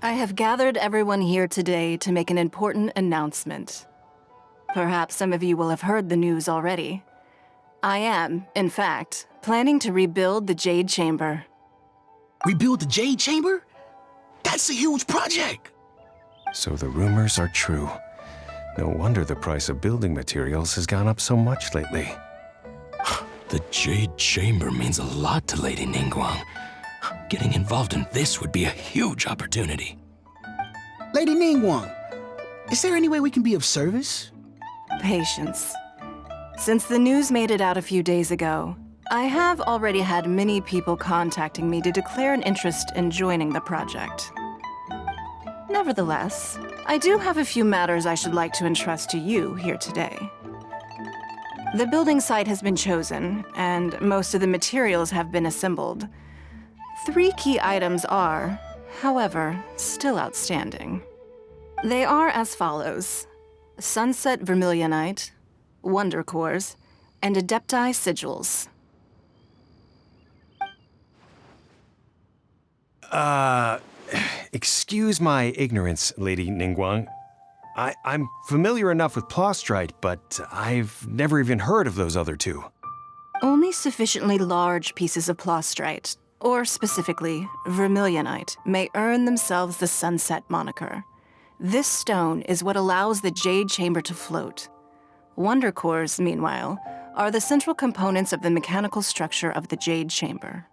I have gathered everyone here today to make an important announcement. Perhaps some of you will have heard the news already. I am, in fact, planning to rebuild the Jade Chamber. Rebuild the Jade Chamber? That's a huge project! So the rumors are true. No wonder the price of building materials has gone up so much lately. The Jade Chamber means a lot to Lady Ningguang. Getting involved in this would be a huge opportunity. Lady Ningguang, is there any way we can be of service? Patience. Since the news made it out a few days ago, I have already had many people contacting me to declare an interest in joining the project. Nevertheless, I do have a few matters I should like to entrust to you here today. The building site has been chosen, and most of the materials have been assembled. 3 key items are, however, still outstanding. They are as follows: Sunset Vermilionite, Wonder Cores, and Adepti Sigils. Excuse my ignorance, Lady Ningguang. I'm familiar enough with Plostrite, but I've never even heard of those other 2. Only sufficiently large pieces of Plostrite, or specifically Vermilionite, may earn themselves the Sunset moniker. This stone is what allows the Jade Chamber to float. Wonder Cores, meanwhile, are the central components of the mechanical structure of the Jade Chamber.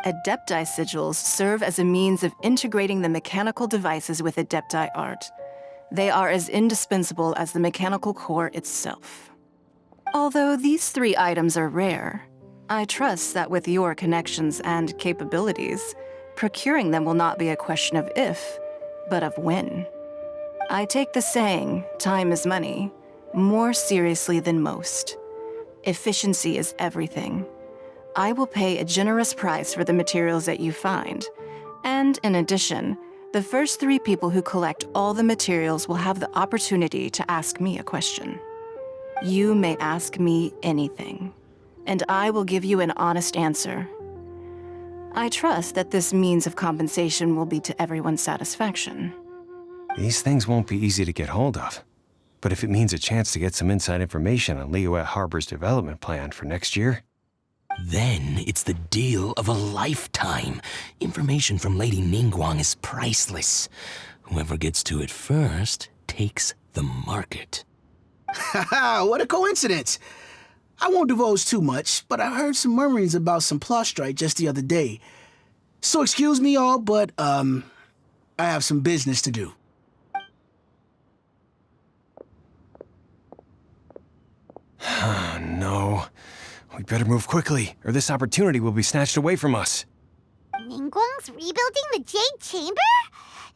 Adepti Sigils serve as a means of integrating the mechanical devices with Adepti art. They are as indispensable as the mechanical core itself. Although these 3 items are rare, I trust that with your connections and capabilities, procuring them will not be a question of if, but of when. I take the saying, time is money, more seriously than most. Efficiency is everything. I will pay a generous price for the materials that you find, and in addition, the first 3 people who collect all the materials will have the opportunity to ask me a question. You may ask me anything, and I will give you an honest answer. I trust that this means of compensation will be to everyone's satisfaction. These things won't be easy to get hold of. But if it means a chance to get some inside information on Liyue Harbor's development plan for next year... Then it's the deal of a lifetime. Information from Lady Ningguang is priceless. Whoever gets to it first takes the market. Haha, what a coincidence! I won't divulge too much, but I heard some murmurings about some Plostrite just the other day. So excuse me all, but, I have some business to do. No. We better move quickly, or this opportunity will be snatched away from us. Ningguang's rebuilding the Jade Chamber?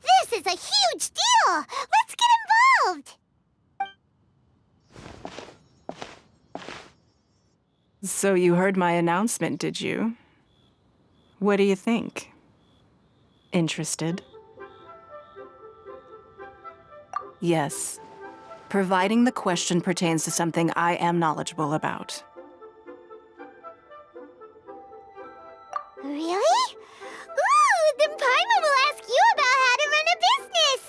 This is a huge deal! Let's get involved! So you heard my announcement, did you? What do you think? Interested? Yes. Providing the question pertains to something I am knowledgeable about. Really? Ooh, then Paimon will ask you about how to run a business!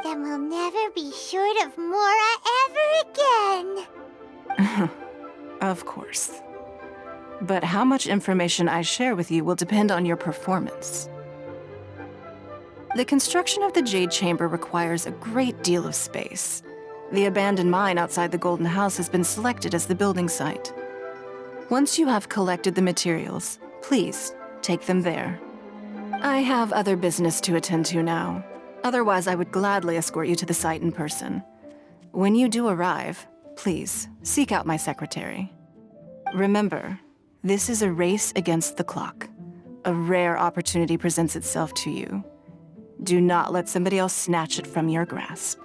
Then we'll never be short of Mora ever again. Of course. But how much information I share with you will depend on your performance. The construction of the Jade Chamber requires a great deal of space. The abandoned mine outside the Golden House has been selected as the building site. Once you have collected the materials, please take them there. I have other business to attend to now. Otherwise, I would gladly escort you to the site in person. When you do arrive, please seek out my secretary. Remember, this is a race against the clock. A rare opportunity presents itself to you. Do not let somebody else snatch it from your grasp.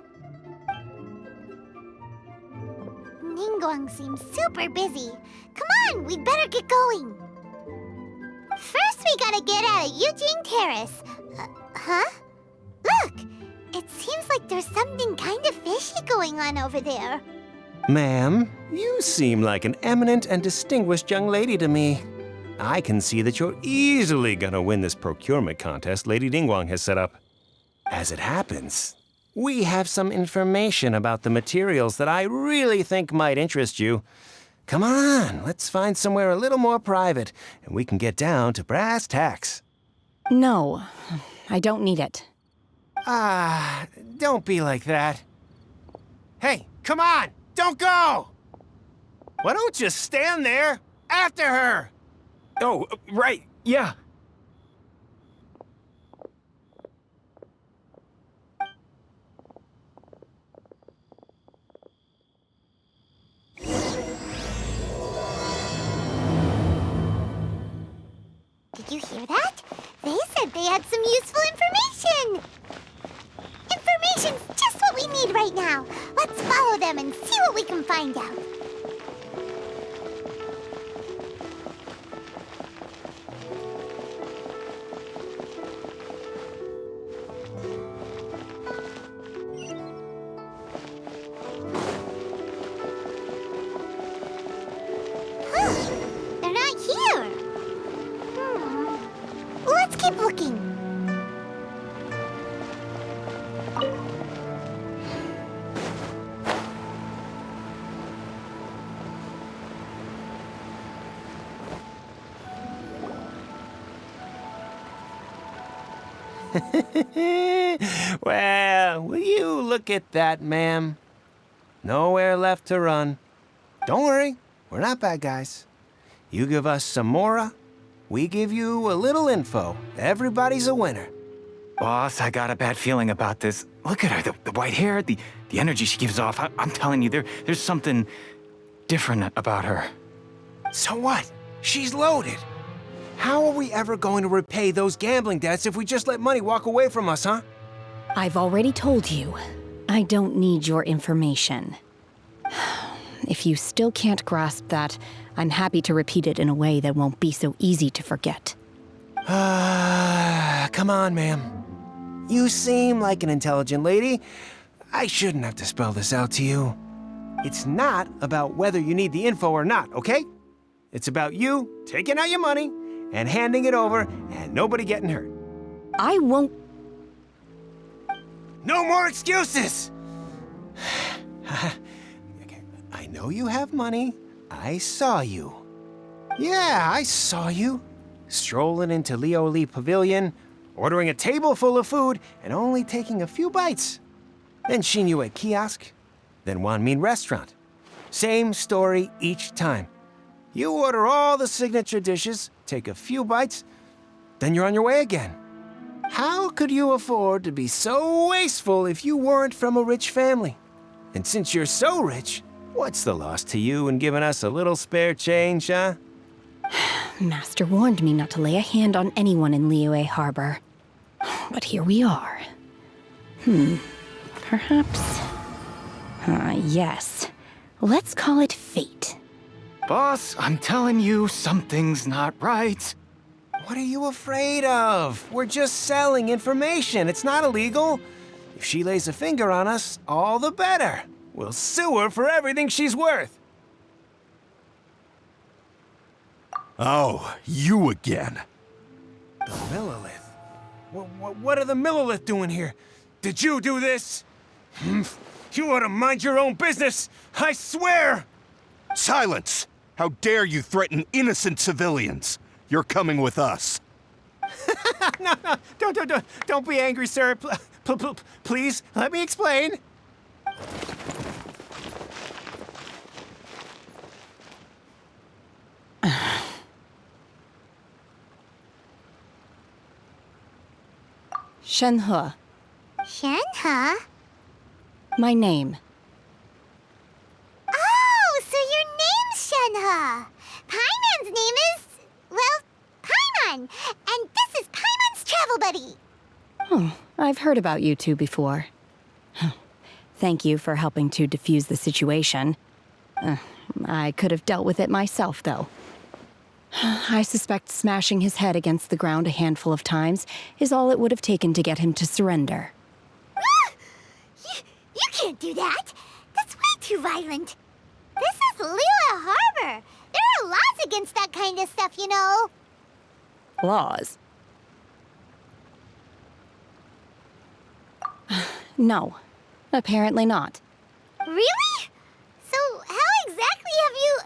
Ningguang seems super busy. Come on, we'd better get going. First, we gotta get out of Eugene Terrace. Huh? Look! It seems like there's something kind of fishy going on over there. Ma'am, you seem like an eminent and distinguished young lady to me. I can see that you're easily gonna win this procurement contest Lady Ningguang has set up. As it happens, we have some information about the materials that I really think might interest you. Come on, let's find somewhere a little more private, and we can get down to brass tacks. No, I don't need it. Don't be like that. Hey, come on, don't go! Why don't you stand there after her? Oh, right, yeah. Did you hear that? They said they had some useful information. Information's just what we need right now. Let's follow them and see what we can find out. They're not here. Let's keep looking. Well, will you look at that, ma'am? Nowhere left to run. Don't worry, we're not bad guys. You give us some mora, we give you a little info. Everybody's a winner. Boss, I got a bad feeling about this. Look at her, the white hair, the energy she gives off. I'm telling you, there's something different about her. So what? She's loaded. How are we ever going to repay those gambling debts if we just let money walk away from us, huh? I've already told you, I don't need your information. If you still can't grasp that, I'm happy to repeat it in a way that won't be so easy to forget. Come on, ma'am. You seem like an intelligent lady. I shouldn't have to spell this out to you. It's not about whether you need the info or not, okay? It's about you taking out your money and handing it over and nobody getting hurt. I won't. No more excuses! Okay, I know you have money. I saw you. Yeah, I saw you. Strolling into Leo Lee Pavilion, ordering a table full of food, and only taking a few bites. Then Shinyue Kiosk, then Wanmin Restaurant. Same story each time. You order all the signature dishes, take a few bites, then you're on your way again. How could you afford to be so wasteful if you weren't from a rich family? And since you're so rich, what's the loss to you in giving us a little spare change, huh? Master warned me not to lay a hand on anyone in Liyue Harbor. But here we are. Perhaps... yes. Let's call it fate. Boss, I'm telling you, something's not right. What are you afraid of? We're just selling information. It's not illegal. If she lays a finger on us, all the better. We'll sue her for everything she's worth. Oh, you again. The Millilith. What are the Millilith doing here? Did you do this? You ought to mind your own business. I swear! Silence! How dare you threaten innocent civilians? You're coming with us. No, don't be angry, sir. Please, let me explain. Shenhe, Shenhe? my name. Oh, so your name's Shenhe. Paimon's name is, well, Paimon. And this is Paimon's travel buddy. Oh, I've heard about you two before. Thank you for helping to defuse the situation. I could have dealt with it myself, though. I suspect smashing his head against the ground a handful of times is all it would have taken to get him to surrender. You can't do that. That's way too violent. This is Liyue Harbor. There are laws against that kind of stuff, you know. Laws? No, apparently not. Really? So how exactly have you...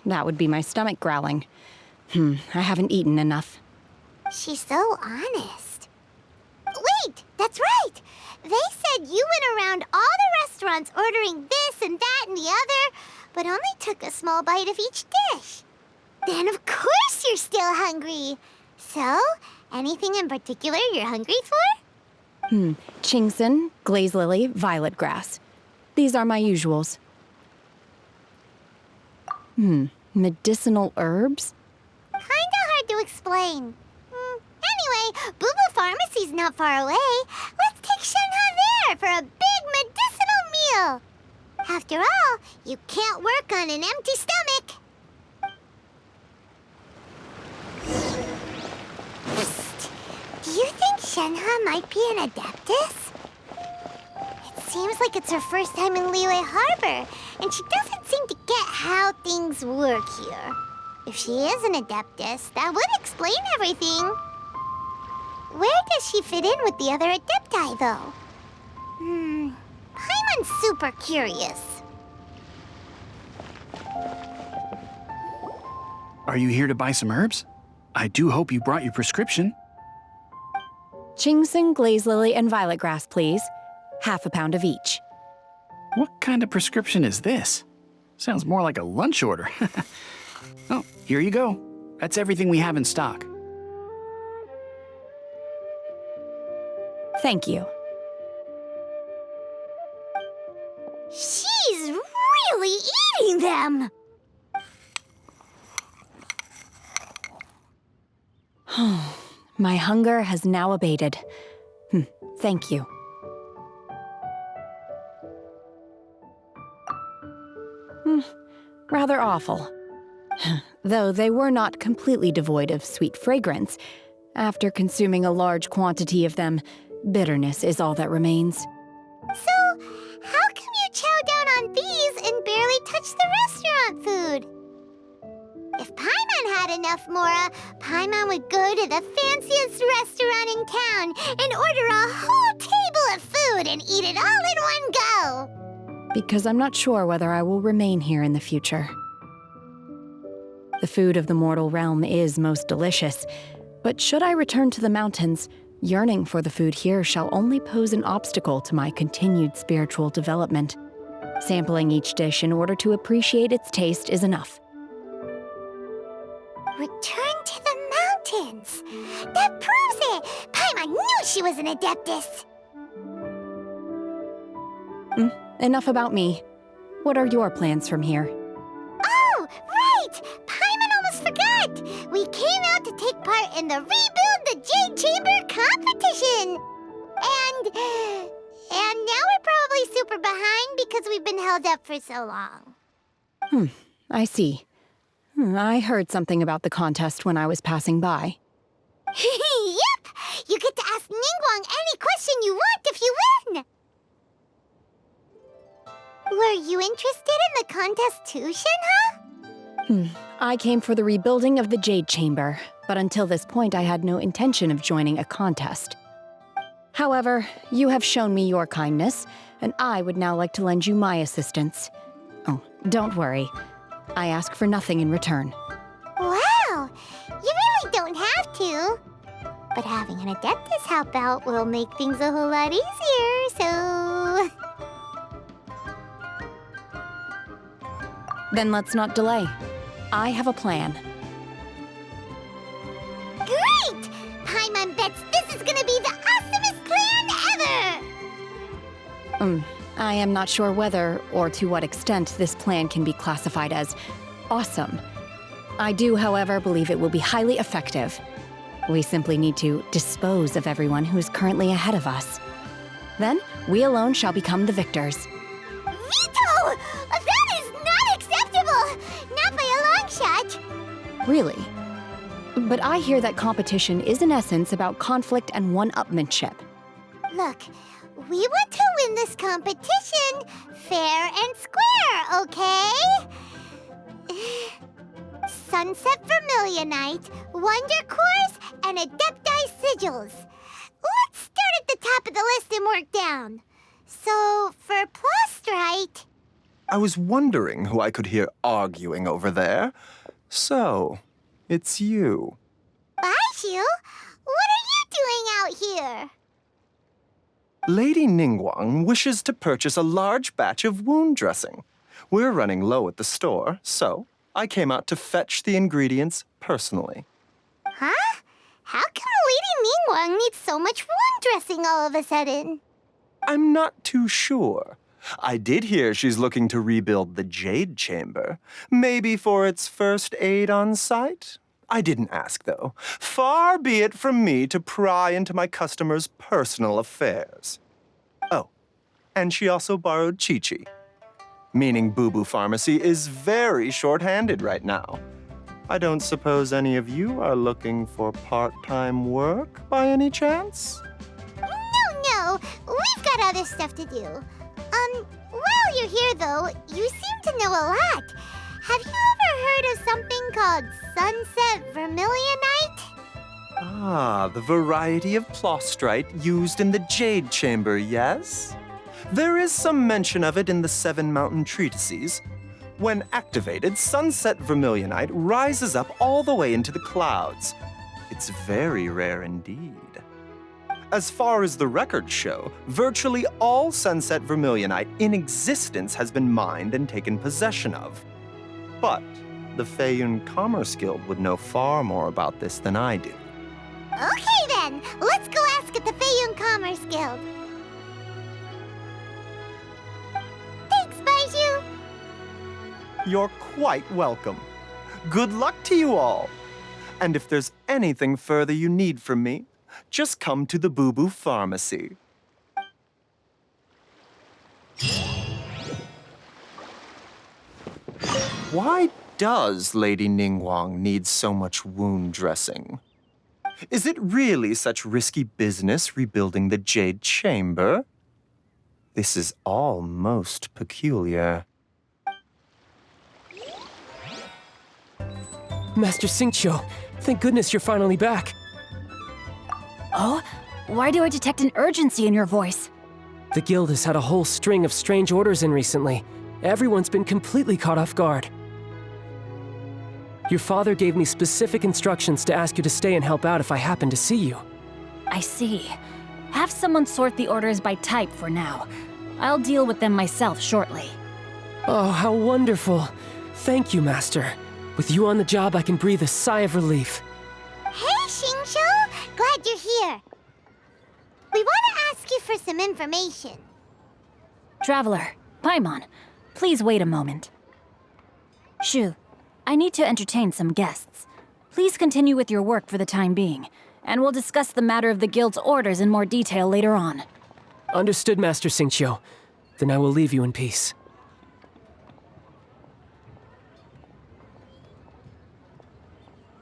That would be my stomach growling. I haven't eaten enough. She's so honest. Wait, that's right! They said you went around all the restaurants ordering this and that and the other, but only took a small bite of each dish. Then of course you're still hungry. So, anything in particular you're hungry for? Chingson, glaze lily, violet grass. These are my usuals. Medicinal herbs? Kinda hard to explain. Anyway, Booba Pharmacy's not far away. Let's take Shenhe there for a big medicinal meal. After all, you can't work on an empty stomach. Psst. Do you think Shenhe might be an Adeptus? It seems like it's her first time in Liyue Harbor, and she doesn't seem to get how things work here. If she is an Adeptus, that would explain everything. Where does she fit in with the other Adepti, though? Paimon's super curious. Are you here to buy some herbs? I do hope you brought your prescription. Chingson, glaze lily, and violet grass, please. Half a pound of each. What kind of prescription is this? Sounds more like a lunch order. Oh, here you go. That's everything we have in stock. Thank you. She's really eating them! My hunger has now abated. Thank you. Rather awful. Though they were not completely devoid of sweet fragrance. After consuming a large quantity of them, bitterness is all that remains. So, how come you chow down on these and barely touch the restaurant food? If Paimon had enough Mora, Paimon would go to the fanciest restaurant in town and order a whole table of food and eat it all in one go. Because I'm not sure whether I will remain here in the future. The food of the mortal realm is most delicious, but should I return to the mountains, yearning for the food here shall only pose an obstacle to my continued spiritual development. Sampling each dish in order to appreciate its taste is enough. Return to the mountains! That proves it! Paimon knew she was an Adeptus! Enough about me. What are your plans from here? Oh, right! Paimon almost forgot! We came out to take part in the Rebuild the Jade Chamber competition! And now we're probably super behind because we've been held up for so long. I see. I heard something about the contest when I was passing by. Yep! You get to ask Ningguang any question you want if you win! Were you interested in the contest too, Shenhe? I came for the rebuilding of the Jade Chamber, but until this point I had no intention of joining a contest. However, you have shown me your kindness, and I would now like to lend you my assistance. Oh, don't worry. I ask for nothing in return. Wow! You really don't have to. But having an Adeptus help out will make things a whole lot easier, so... Then let's not delay. I have a plan. Great! Paimon bets this is gonna be the awesomest plan ever! I am not sure whether or to what extent this plan can be classified as awesome. I do, however, believe it will be highly effective. We simply need to dispose of everyone who is currently ahead of us. Then, we alone shall become the victors. Veto! That is not acceptable! Not by a long shot! Really? But I hear that competition is in essence about conflict and one-upmanship. Look, We want to win this competition fair and square, okay? Sunset Vermilionite, Wonder Cores, and Adepti Sigils. Let's start at the top of the list and work down. So, for Plostrite... I was wondering who I could hear arguing over there. So, it's you. Baishu, what are you doing out here? Lady Ningguang wishes to purchase a large batch of wound dressing. We're running low at the store, so I came out to fetch the ingredients personally. Huh? How come Lady Ningguang needs so much wound dressing all of a sudden? I'm not too sure. I did hear she's looking to rebuild the Jade Chamber. Maybe for its first aid on site? I didn't ask, though. Far be it from me to pry into my customers' personal affairs. Oh, and she also borrowed Chi-Chi. Meaning Boo Boo Pharmacy is very short-handed right now. I don't suppose any of you are looking for part-time work by any chance? No, we've got other stuff to do. While you're here, though, you seem to know a lot. Have you ever heard of something called Sunset Vermilionite? Ah, the variety of plostrite used in the Jade Chamber, yes? There is some mention of it in the 7 Mountain Treatises. When activated, Sunset Vermilionite rises up all the way into the clouds. It's very rare indeed. As far as the records show, virtually all Sunset Vermilionite in existence has been mined and taken possession of. But the Feiyun Commerce Guild would know far more about this than I do. Okay then, let's go ask at the Feiyun Commerce Guild. Thanks, Baishu. You're quite welcome. Good luck to you all. And if there's anything further you need from me, just come to the Boo Boo Pharmacy. Why does Lady Ningguang need so much wound dressing? Is it really such risky business rebuilding the Jade Chamber? This is all most peculiar. Master Xingqiu, thank goodness you're finally back. Oh? Why do I detect an urgency in your voice? The guild has had a whole string of strange orders in recently. Everyone's been completely caught off guard. Your father gave me specific instructions to ask you to stay and help out if I happen to see you. I see. Have someone sort the orders by type for now. I'll deal with them myself shortly. Oh, how wonderful. Thank you, Master. With you on the job, I can breathe a sigh of relief. Hey, Xingqiu! Glad you're here. We want to ask you for some information. Traveler, Paimon, please wait a moment. Shu, I need to entertain some guests. Please continue with your work for the time being, and we'll discuss the matter of the guild's orders in more detail later on. Understood, Master Xingqiu. Then I will leave you in peace.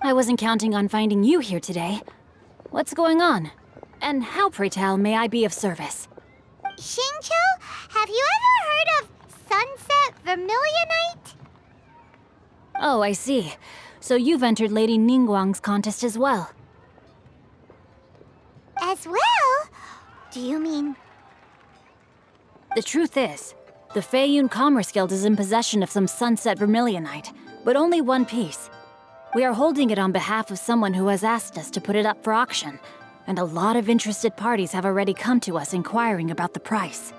I wasn't counting on finding you here today. What's going on? And how, pray tell, may I be of service? Xingqiu, have you ever heard of Sunset Vermilionite? Oh, I see. So you've entered Lady Ningguang's contest as well. As well? Do you mean... The truth is, the Feiyun Commerce Guild is in possession of some Sunset Vermilionite, but only one piece. We are holding it on behalf of someone who has asked us to put it up for auction, and a lot of interested parties have already come to us inquiring about the price.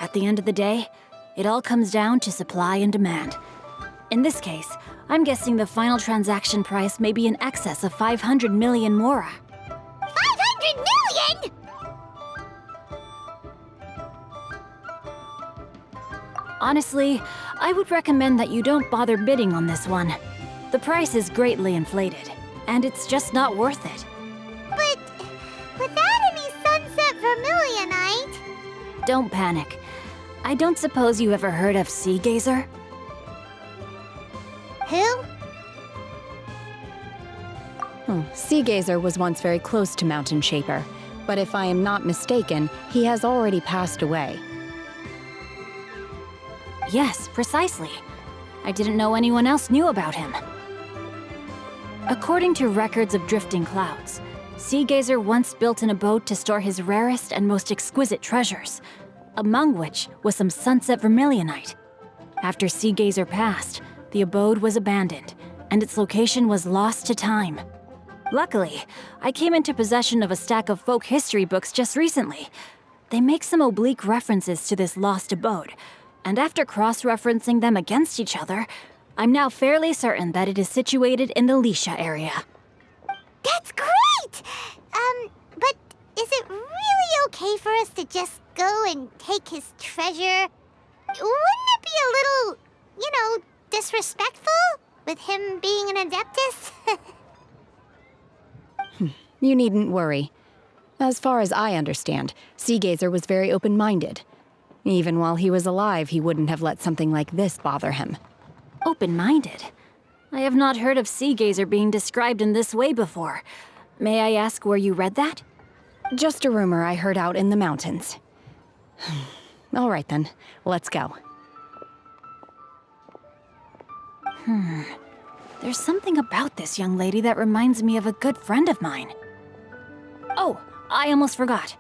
At the end of the day, it all comes down to supply and demand. In this case, I'm guessing the final transaction price may be in excess of 500 million mora. 500 million?! Honestly, I would recommend that you don't bother bidding on this one. The price is greatly inflated, and it's just not worth it. But without any Sunset Vermilionite... Don't panic. I don't suppose you ever heard of Sea Gazer? Who? Sea Gazer was once very close to Mountain Shaper. But if I am not mistaken, he has already passed away. Yes, precisely. I didn't know anyone else knew about him. According to records of drifting clouds, Seagazer once built an abode to store his rarest and most exquisite treasures, among which was some sunset vermilionite. After Seagazer passed, the abode was abandoned, and its location was lost to time. Luckily, I came into possession of a stack of folk history books just recently. They make some oblique references to this lost abode, and after cross-referencing them against each other, I'm now fairly certain that it is situated in the Lisha area. That's great! But is it really okay for us to just go and take his treasure? Wouldn't it be a little, disrespectful with him being an Adeptus? You needn't worry. As far as I understand, Seagazer was very open-minded. Even while he was alive, he wouldn't have let something like this bother him. Open-minded? I have not heard of Seagazer being described in this way before. May I ask where you read that? Just a rumor I heard out in the mountains. All right then, let's go. There's something about this young lady that reminds me of a good friend of mine. Oh, I almost forgot.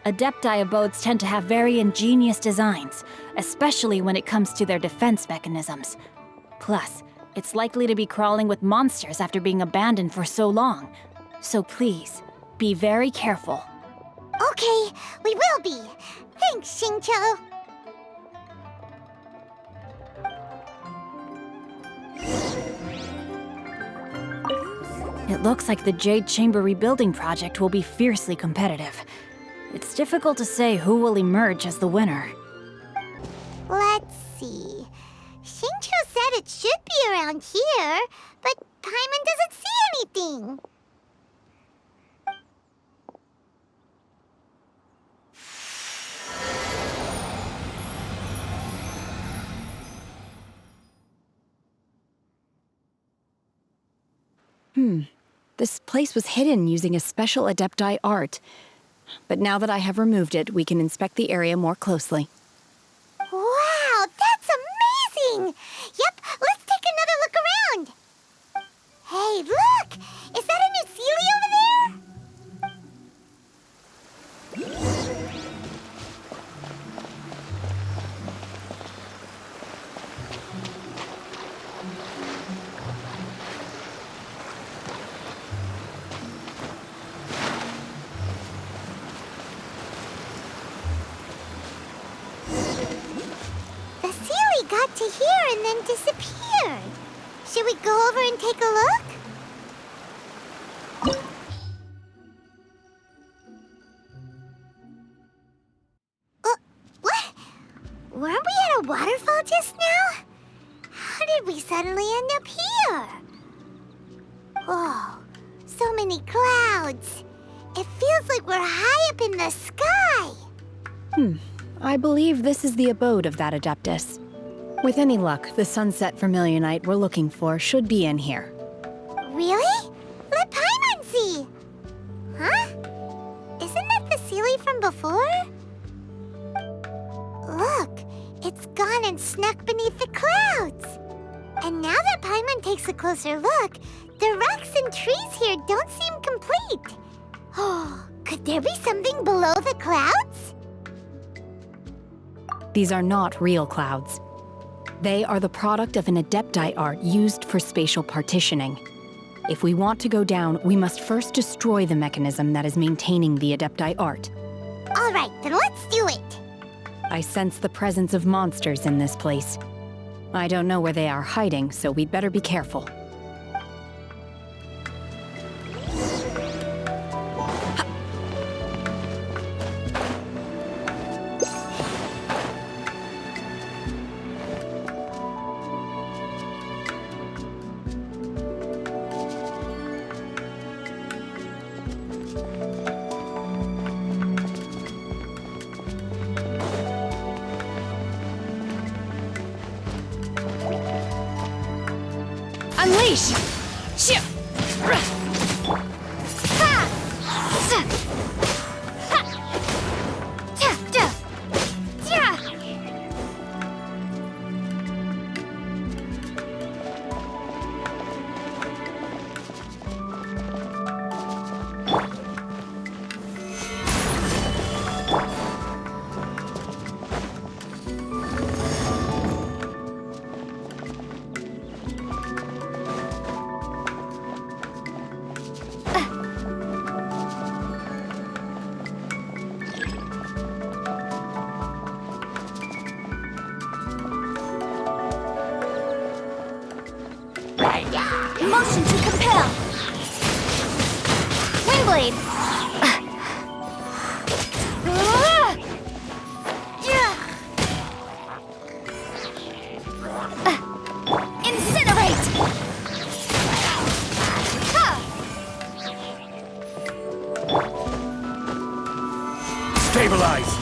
Adepti abodes tend to have very ingenious designs, especially when it comes to their defense mechanisms. Plus, it's likely to be crawling with monsters after being abandoned for so long. So please, be very careful. Okay, we will be. Thanks, Xingqiu. It looks like the Jade Chamber rebuilding project will be fiercely competitive. It's difficult to say who will emerge as the winner. Let's see. Xingqiu said it should be around here, but Paimon doesn't see anything. This place was hidden using a special Adepti art. But now that I have removed it, we can inspect the area more closely. Wow, that's amazing! Yep, let's take another look around. Hey, look! Is that a new Sealy over there? The Sealy got to here and then disappeared. Should we go over and take a look? What? Weren't we at a waterfall just now? How did we suddenly end up here? Oh, so many clouds. It feels like we're high up in the sky. I believe this is the abode of that Adeptus. With any luck, the sunset vermilionite we're looking for should be in here. Really? Let Paimon see. Huh? Isn't that the Sealy from before? Look, it's gone and snuck beneath the clouds. And now that Paimon takes a closer look, the rocks and trees here don't seem complete. Oh, could there be something below the clouds? These are not real clouds. They are the product of an Adepti art used for spatial partitioning. If we want to go down, we must first destroy the mechanism that is maintaining the Adepti art. All right, then let's do it. I sense the presence of monsters in this place. I don't know where they are hiding, so we'd better be careful. Unleash! Motion to compel. Windblade. Incinerate. Stabilize!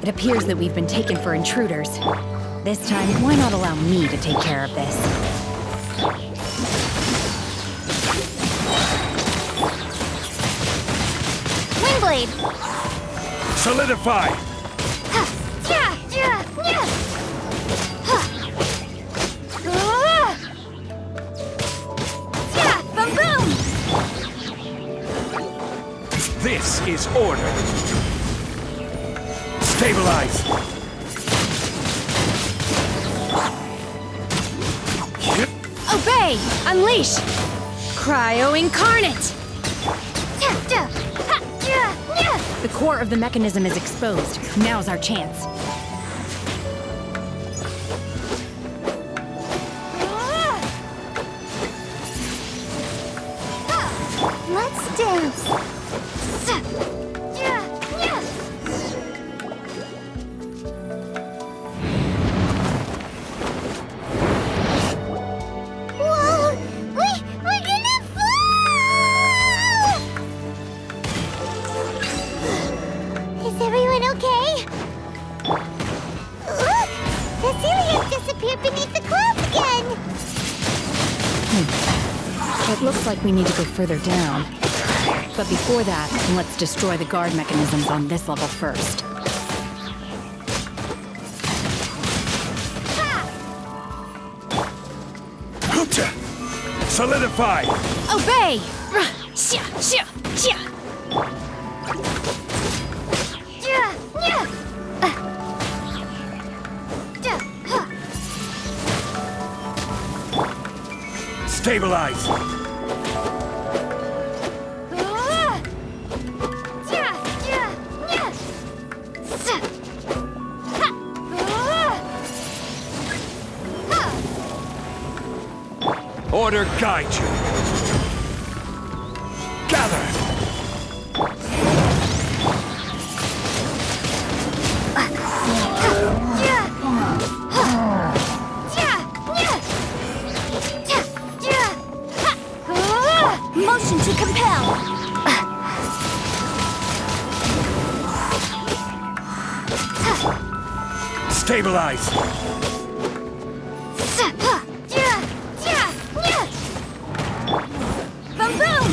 It appears that we've been taken for intruders. This time, why not allow me to take care of this? Windblade. Solidify! Boom boom. This is order! Stabilize! Obey! Unleash! Cryo Incarnate! The core of the mechanism is exposed. Now's our chance. Let's dance. Whoa! We're gonna fall! Is everyone okay? Look! The ceiling has disappeared beneath the clouds again! It looks like we need to go further down. But before that, let's destroy the guard mechanisms on this level first. Solidify! Obey! Stabilize! Order guide you! Gather! Motion to compel. Stabilize! Boom boom.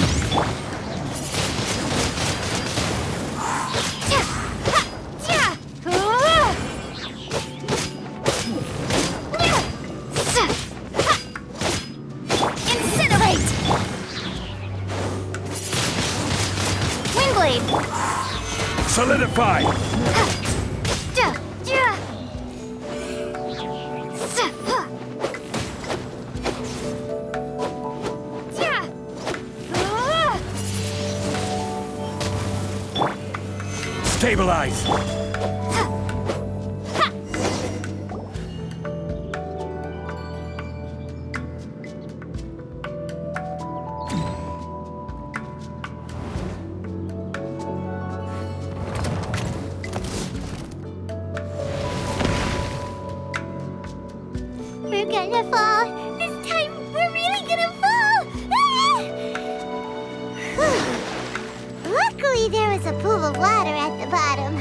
Incinerate. Windblade. Solidify! Stabilize! We're gonna fall. This time, we're really gonna fall. Luckily, there was a pool of water at the bottom.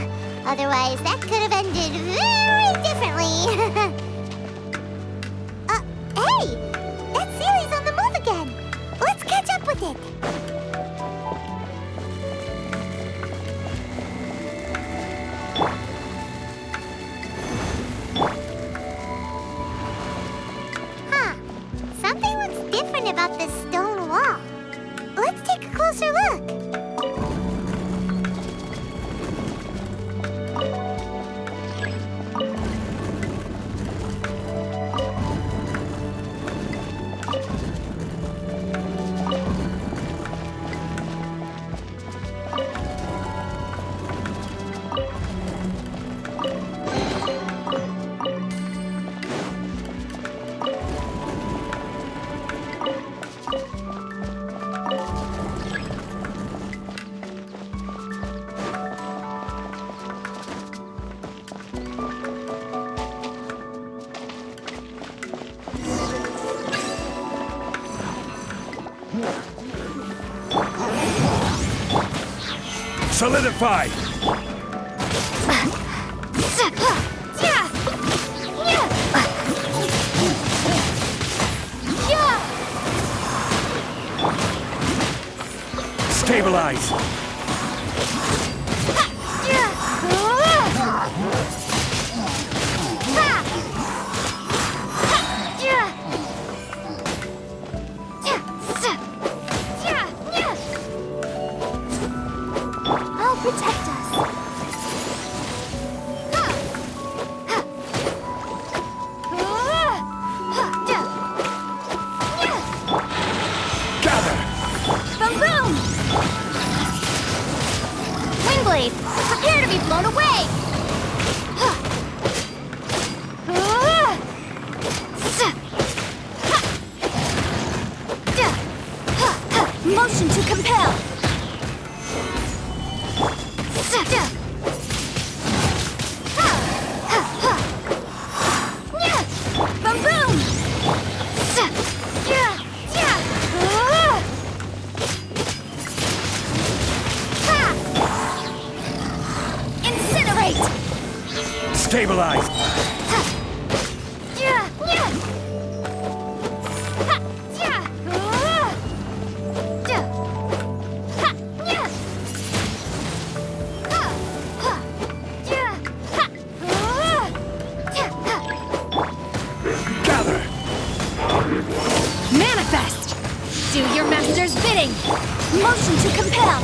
Otherwise, that could have ended very differently. Solidify! Stabilize! I'll protect us. Boom boom! Wingblade, prepare to be blown away! Motion to compel! Boom boom! Incinerate! Stabilize! Gather! Manifest! Do your master's bidding! Motion to compel!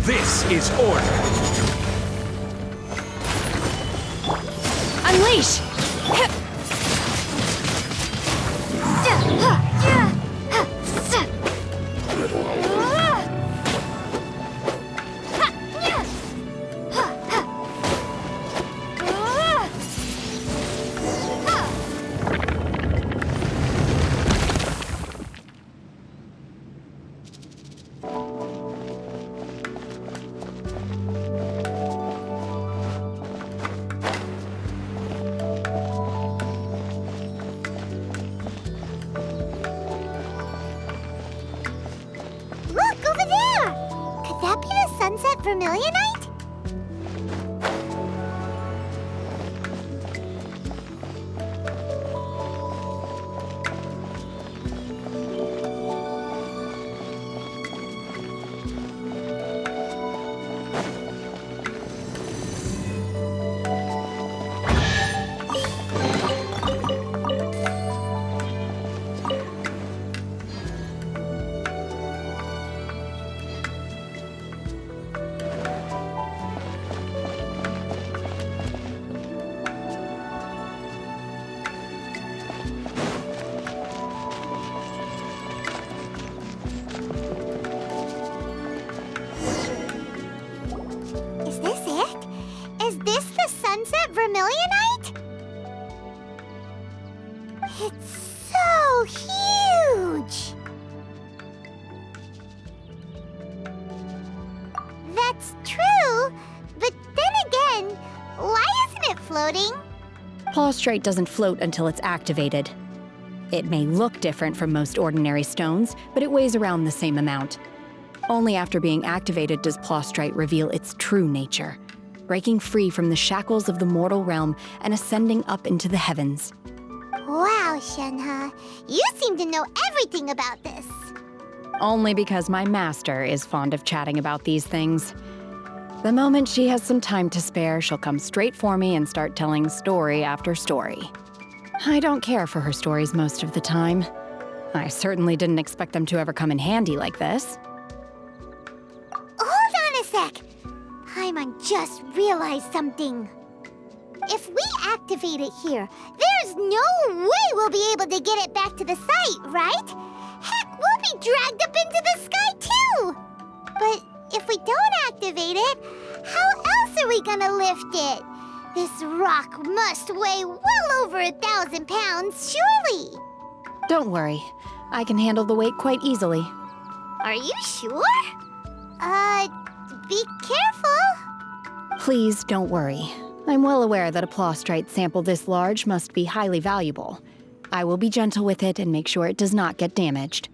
This is order! Unleash! Look, over there! Could that be the sunset vermilionite? Is this it? Is this the sunset vermilionite? It's so huge! That's true, but then again, why isn't it floating? Plaustrite doesn't float until it's activated. It may look different from most ordinary stones, but it weighs around the same amount. Only after being activated does Plaustrite reveal its true nature, breaking free from the shackles of the mortal realm and ascending up into the heavens. Wow, Shenhe, you seem to know everything about this. Only because my master is fond of chatting about these things. The moment she has some time to spare, she'll come straight for me and start telling story after story. I don't care for her stories most of the time. I certainly didn't expect them to ever come in handy like this. Hold on a sec. Paimon just realized something. If we activate it here, there's no way we'll be able to get it back to the site, right? Heck, we'll be dragged up into the sky too! But if we don't activate it, how else are we gonna lift it? This rock must weigh well over 1,000 pounds, surely! Don't worry. I can handle the weight quite easily. Are you sure? Be careful. Please don't worry. I'm well aware that a plostrite sample this large must be highly valuable. I will be gentle with it and make sure it does not get damaged.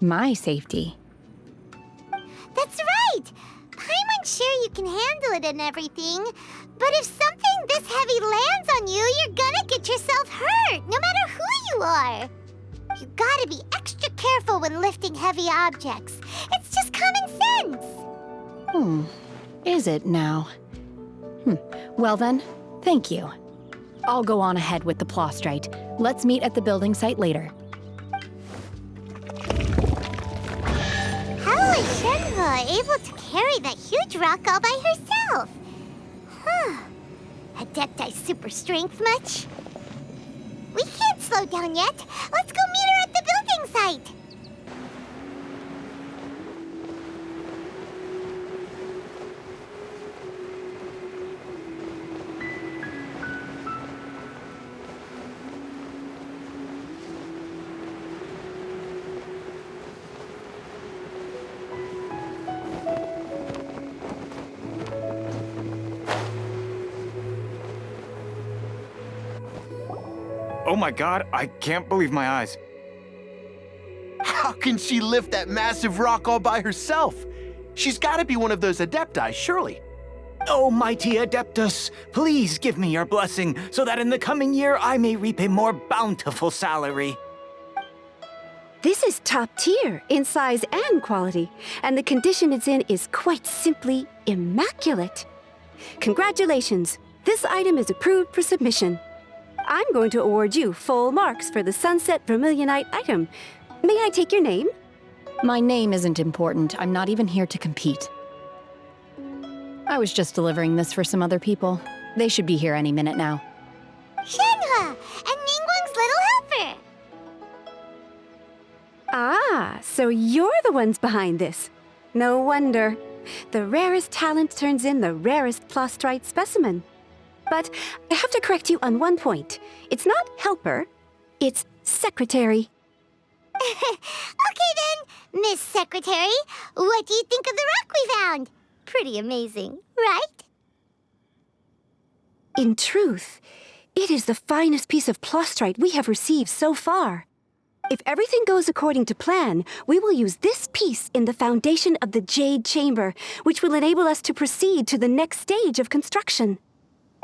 My safety. That's right! Paimon's sure you can handle it and everything, but if something this heavy lands on you, you're gonna get yourself hurt, no matter who you are. You gotta be extra careful when lifting heavy objects. It's just common sense. Is it now? Well then, thank you. I'll go on ahead with the plostrite. Let's meet at the building site later. How is Shenhua able to carry that huge rock all by herself? Adepti super strength much? We can't slow down yet. Let's go meet her at the building site. Oh my god, I can't believe my eyes. How can she lift that massive rock all by herself? She's gotta be one of those Adepti, surely. Oh, mighty Adeptus, please give me your blessing so that in the coming year I may reap a more bountiful salary. This is top tier in size and quality, and the condition it's in is quite simply immaculate. Congratulations, this item is approved for submission. I'm going to award you full marks for the Sunset Vermilionite item. May I take your name? My name isn't important. I'm not even here to compete. I was just delivering this for some other people. They should be here any minute now. Shenhua and Ningguang's little helper. Ah, so you're the ones behind this. No wonder. The rarest talent turns in the rarest plostrite specimen. But I have to correct you on one point. It's not helper, it's secretary. Okay then, Miss Secretary, what do you think of the rock we found? Pretty amazing, right? In truth, it is the finest piece of plostrite we have received so far. If everything goes according to plan, we will use this piece in the foundation of the Jade Chamber, which will enable us to proceed to the next stage of construction.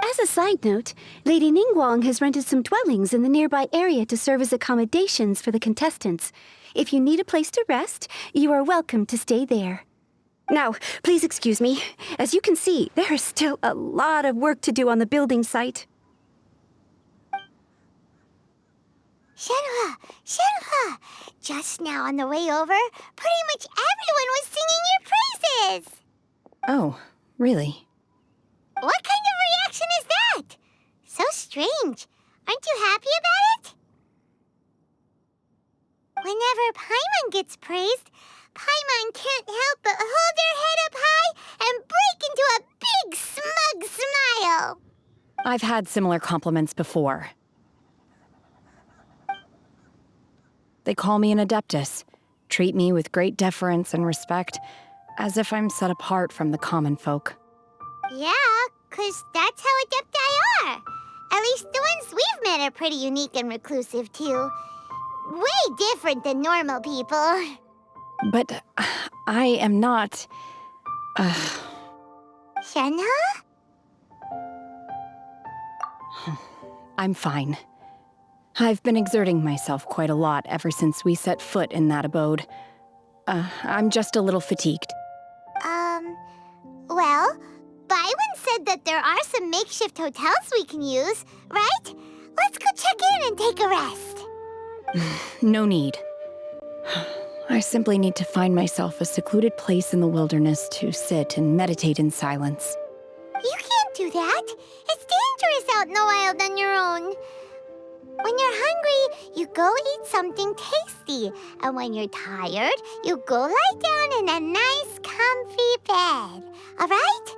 As a side note, Lady Ningguang has rented some dwellings in the nearby area to serve as accommodations for the contestants. If you need a place to rest, you are welcome to stay there. Now, please excuse me. As you can see, there is still a lot of work to do on the building site. Shenhua! Just now on the way over, pretty much everyone was singing your praises! Oh, really? What kind of reaction is that? So strange. Aren't you happy about it? Whenever Paimon gets praised, Paimon can't help but hold her head up high and break into a big smug smile. I've had similar compliments before. They call me an Adeptus, treat me with great deference and respect, as if I'm set apart from the common folk. Yeah, 'cause that's how Adepti are. At least the ones we've met are pretty unique and reclusive, too. Way different than normal people. But I am not... Shenhua? I'm fine. I've been exerting myself quite a lot ever since we set foot in that abode. I'm just a little fatigued. Well, Byron said that there are some makeshift hotels we can use, right? Let's go check in and take a rest. No need. I simply need to find myself a secluded place in the wilderness to sit and meditate in silence. You can't do that. It's dangerous out in the wild on your own. When you're hungry, you go eat something tasty. And when you're tired, you go lie down in a nice, comfy bed. All right?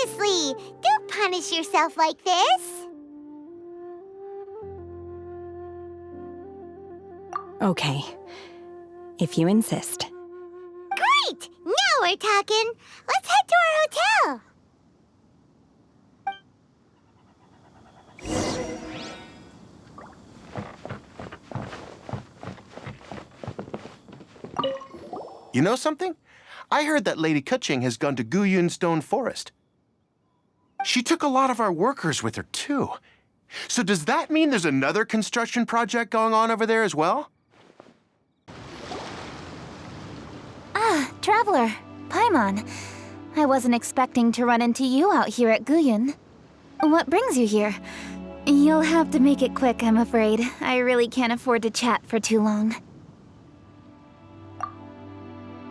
Seriously, don't punish yourself like this. Okay. If you insist. Great! we're talking. Let's head to our hotel. You know something? I heard that Lady Kuching has gone to Guyun Stone Forest. She took a lot of our workers with her, too. So does that mean there's another construction project going on over there as well? Ah, Traveler. Paimon. I wasn't expecting to run into you out here at Guyun. What brings you here? You'll have to make it quick, I'm afraid. I really can't afford to chat for too long.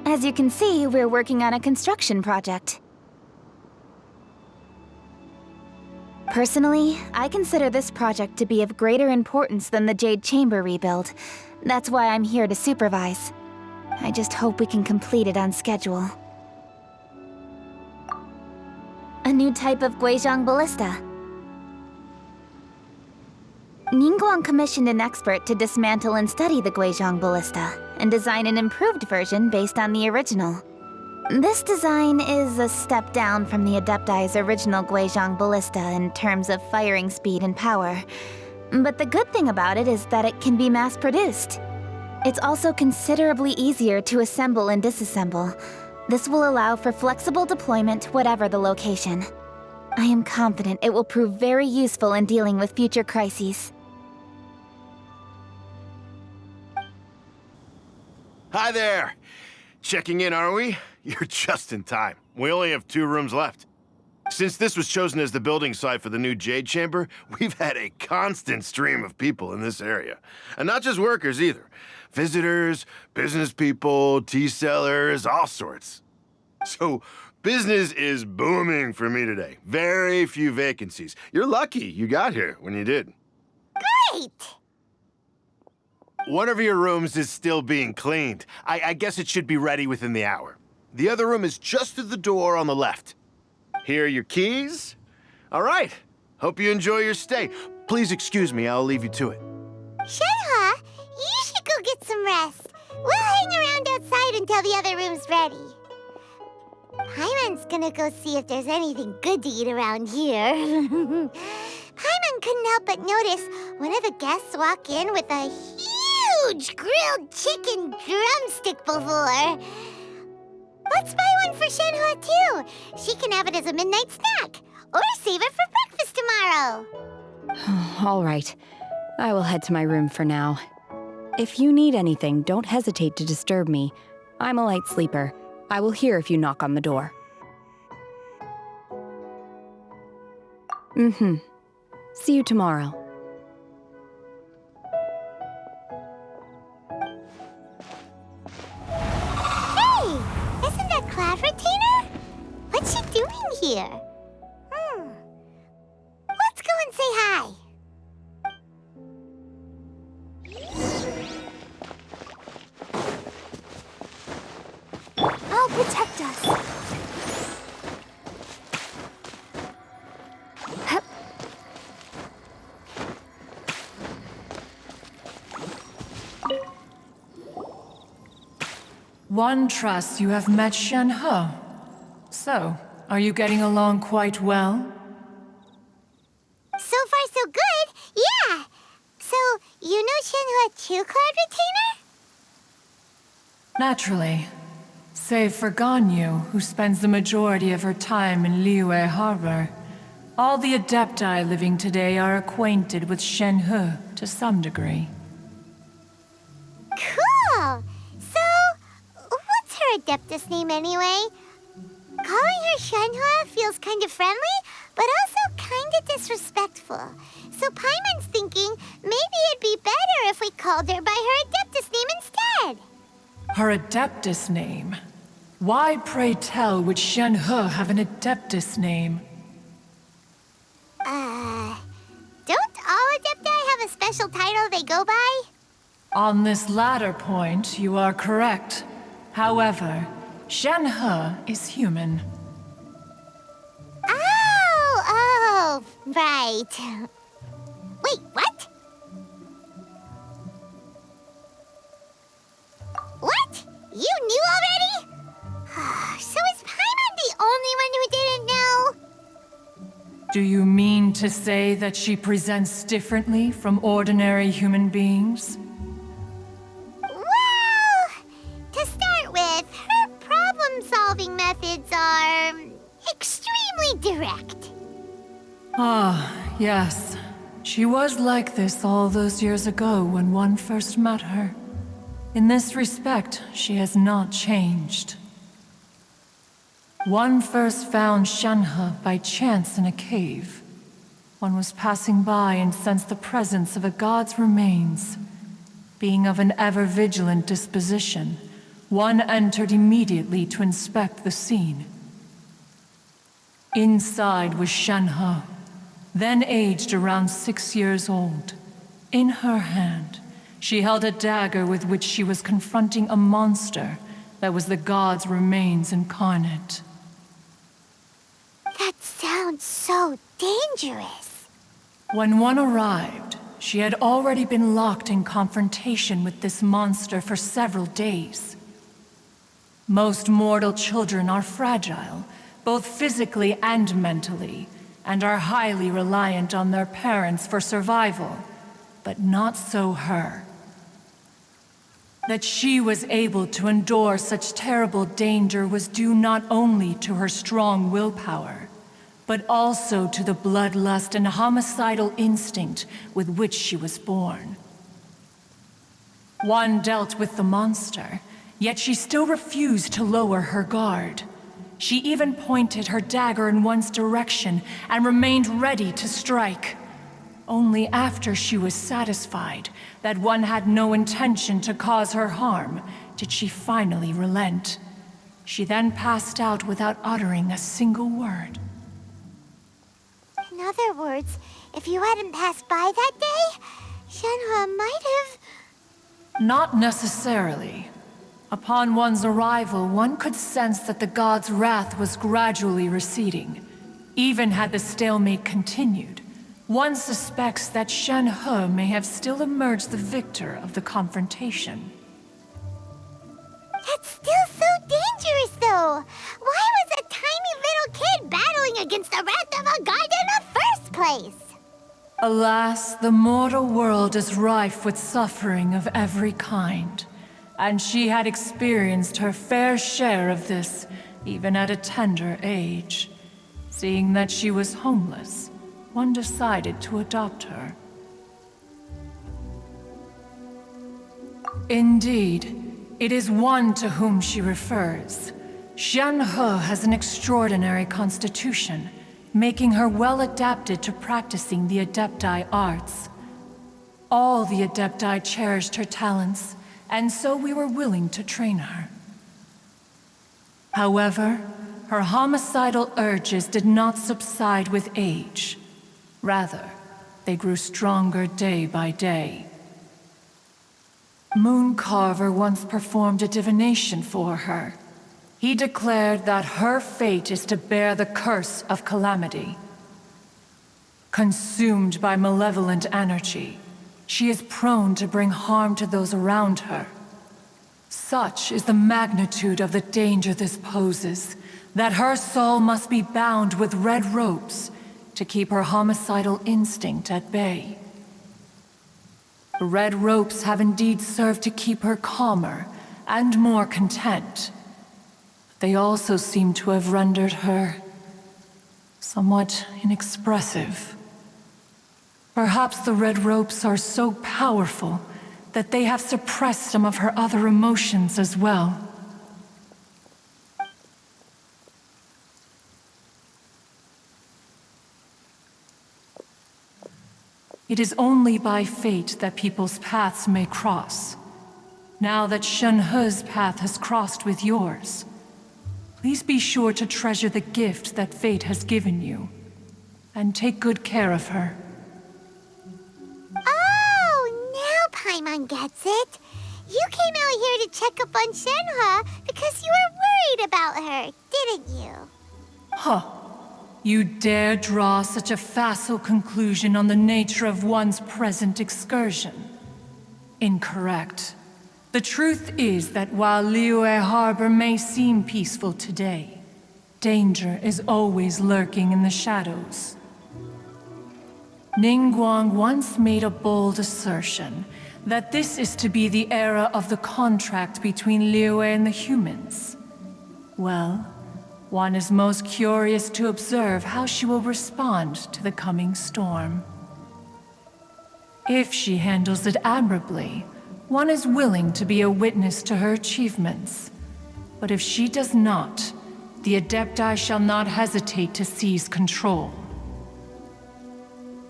As you can see, we're working on a construction project. Personally, I consider this project to be of greater importance than the Jade Chamber rebuild. That's why I'm here to supervise. I just hope we can complete it on schedule. A new type of Guizhong ballista. Ningguang commissioned an expert to dismantle and study the Guizhong ballista, and design an improved version based on the original. This design is a step down from the Adepti's original Guizhong ballista in terms of firing speed and power. But the good thing about it is that it can be mass-produced. It's also considerably easier to assemble and disassemble. This will allow for flexible deployment whatever the location. I am confident it will prove very useful in dealing with future crises. Hi there! Checking in, are we? You're just in time. We only have 2 rooms left. Since this was chosen as the building site for the new Jade Chamber, we've had a constant stream of people in this area. And not just workers either. Visitors, business people, tea sellers, all sorts. So, business is booming for me today. Very few vacancies. You're lucky you got here when you did. Great! One of your rooms is still being cleaned. I guess it should be ready within the hour. The other room is just through the door on the left. Here are your keys. All right. Hope you enjoy your stay. Please excuse me, I'll leave you to it. Shenhe, you should go get some rest. We'll hang around outside until the other room's ready. Paimon's gonna go see if there's anything good to eat around here. Paimon couldn't help but notice one of the guests walk in with a huge grilled chicken drumstick before. Let's buy one for Shenhe too. She can have it as a midnight snack, or save it for breakfast tomorrow. All right. I will head to my room for now. If you need anything, don't hesitate to disturb me. I'm a light sleeper. I will hear if you knock on the door. See you tomorrow. Hey! Isn't that Cloud Retainer? What's she doing here? Let's go and say hi. I'll protect us. Hup. One trusts you have met Shenhe. So, are you getting along quite well? So far, so good. Yeah. So, you know Shenhe too, Cloud Retainer? Naturally. Save for Ganyu, who spends the majority of her time in Liyue Harbor. All the Adepti living today are acquainted with Shenhe to some degree. Cool. So, what's her Adeptus name anyway? Calling her Shenhe feels kind of friendly, but also kind of disrespectful. So Paimon's thinking maybe it'd be better if we called her by her Adeptus name instead. Her Adeptus name? Why, pray tell, would Shenhe have an Adeptus name? Don't all Adepti have a special title they go by? On this latter point, you are correct. However, Shenhe is human. Oh, right. Wait, what? What? You knew already? only one who didn't know? Do you mean to say that she presents differently from ordinary human beings? Well, to start with, her problem-solving methods are extremely direct. Ah, yes. She was like this all those years ago when one first met her. In this respect, she has not changed. One first found Shenhe by chance in a cave. One was passing by and sensed the presence of a god's remains. Being of an ever-vigilant disposition, one entered immediately to inspect the scene. Inside was Shenhe, then aged around 6 years old. In her hand, she held a dagger with which she was confronting a monster that was the god's remains incarnate. That sounds so dangerous. When one arrived, she had already been locked in confrontation with this monster for several days. Most mortal children are fragile, both physically and mentally, and are highly reliant on their parents for survival, but not so her. That she was able to endure such terrible danger was due not only to her strong willpower, but also to the bloodlust and homicidal instinct with which she was born. One dealt with the monster, yet she still refused to lower her guard. She even pointed her dagger in one's direction and remained ready to strike. Only after she was satisfied that one had no intention to cause her harm did she finally relent. She then passed out without uttering a single word. In other words, if you hadn't passed by that day, Shenhe might have... Not necessarily. Upon one's arrival, one could sense that the god's wrath was gradually receding. Even had the stalemate continued, one suspects that Shenhe may have still emerged the victor of the confrontation. That's still so dangerous, though. Why was a tiny little kid battling against the wrath of a god in the first place? Alas, the mortal world is rife with suffering of every kind. And she had experienced her fair share of this, even at a tender age. Seeing that she was homeless, one decided to adopt her. Indeed, it is one to whom she refers. Shenhe has an extraordinary constitution, making her well adapted to practicing the Adepti arts. All the Adepti cherished her talents, and so we were willing to train her. However, her homicidal urges did not subside with age. Rather, they grew stronger day by day. Mooncarver once performed a divination for her. He declared that her fate is to bear the curse of calamity. Consumed by malevolent energy, she is prone to bring harm to those around her. Such is the magnitude of the danger this poses, that her soul must be bound with red ropes to keep her homicidal instinct at bay. The red ropes have indeed served to keep her calmer and more content. They also seem to have rendered her somewhat inexpressive. Perhaps the red ropes are so powerful that they have suppressed some of her other emotions as well. It is only by fate that people's paths may cross. Now that Shenhe's path has crossed with yours, please be sure to treasure the gift that fate has given you, and take good care of her. Oh, now Paimon gets it. You came out here to check up on Shenhe because you were worried about her, didn't you? Huh. You dare draw such a facile conclusion on the nature of one's present excursion? Incorrect. The truth is that while Liyue Harbor may seem peaceful today, Danger is always lurking in the shadows. Ningguang once made a bold assertion that this is to be the era of the contract between Liyue and the humans. Well, one is most curious to observe how she will respond to the coming storm. If she handles it admirably, one is willing to be a witness to her achievements. But if she does not, the Adepti shall not hesitate to seize control.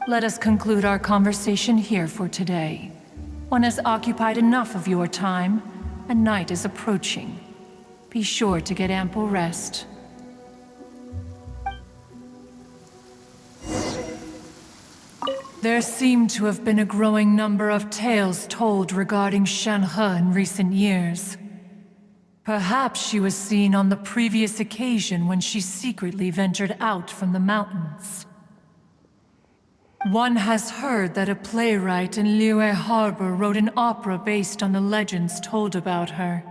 Let us conclude our conversation here for today. One has occupied enough of your time, and night is approaching. Be sure to get ample rest. There seem to have been a growing number of tales told regarding Shenhe in recent years. Perhaps she was seen on the previous occasion when she secretly ventured out from the mountains. One has heard that a playwright in Liyue Harbor wrote an opera based on the legends told about her.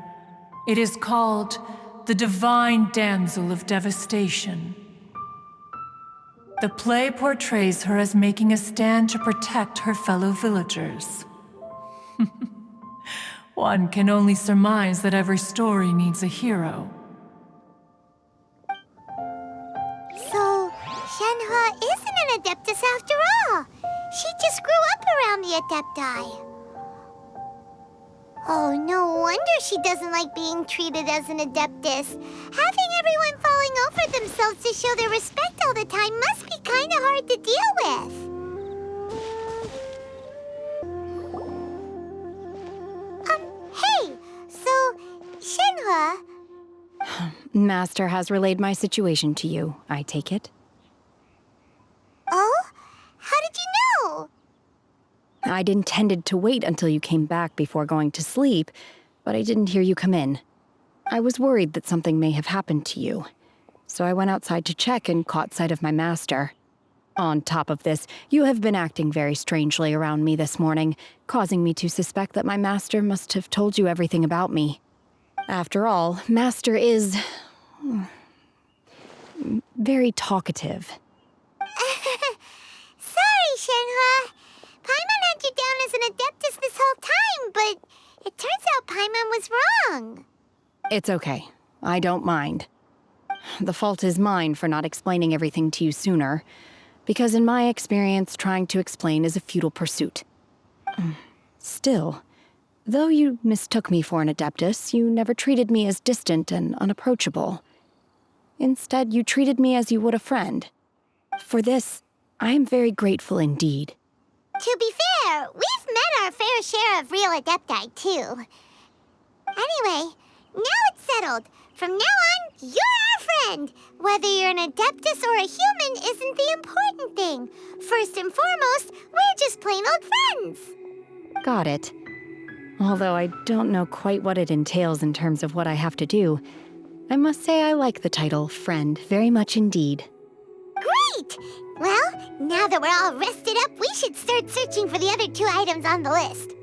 It is called The Divine Damsel of Devastation. The play portrays her as making a stand to protect her fellow villagers. One can only surmise that every story needs a hero. So, Shenhe isn't an Adeptus after all. She just grew up around the Adepti. Oh, no wonder she doesn't like being treated as an Adeptus. Having everyone falling over themselves to show their respect all the time must be kind of hard to deal with. Hey, so, Shenhe... Master has relayed my situation to you, I take it. Oh? How did you know? I'd intended to wait until you came back before going to sleep, but I didn't hear you come in. I was worried that something may have happened to you, so I went outside to check and caught sight of my master. On top of this, you have been acting very strangely around me this morning, causing me to suspect that my master must have told you everything about me. After all, Master is... very talkative. Sorry, Shenhe. Paimon had you down as an Adeptus this whole time, but it turns out Paimon was wrong. It's okay. I don't mind. The fault is mine for not explaining everything to you sooner, because in my experience, trying to explain is a futile pursuit. Still, though you mistook me for an Adeptus, you never treated me as distant and unapproachable. Instead, you treated me as you would a friend. For this, I am very grateful indeed. To be fair, we've met our fair share of real Adepti, too. Anyway, now it's settled. From now on, you're our friend. Whether you're an Adeptus or a human isn't the important thing. First and foremost, we're just plain old friends. Got it. Although I don't know quite what it entails in terms of what I have to do, I must say I like the title friend very much indeed. Great! Well, now that we're all rested up, we should start searching for the other 2 items on the list.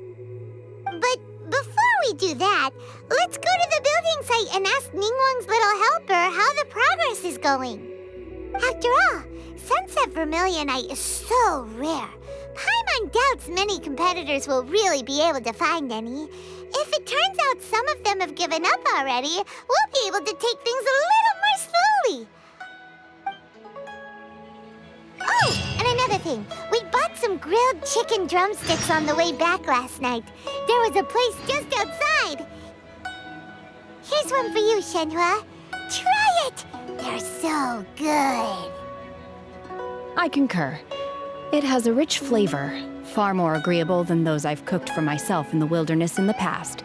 But before we do that, let's go to the building site and ask Ningguang's little helper how the progress is going. After all, Sunset Vermilionite is so rare. Paimon doubts many competitors will really be able to find any. If it turns out some of them have given up already, we'll be able to take things a little more slowly. Oh, and another thing. We bought some grilled chicken drumsticks on the way back last night. There was a place just outside. Here's one for you, Shenhe. Try it! They're so good. I concur. It has a rich flavor, far more agreeable than those I've cooked for myself in the wilderness in the past.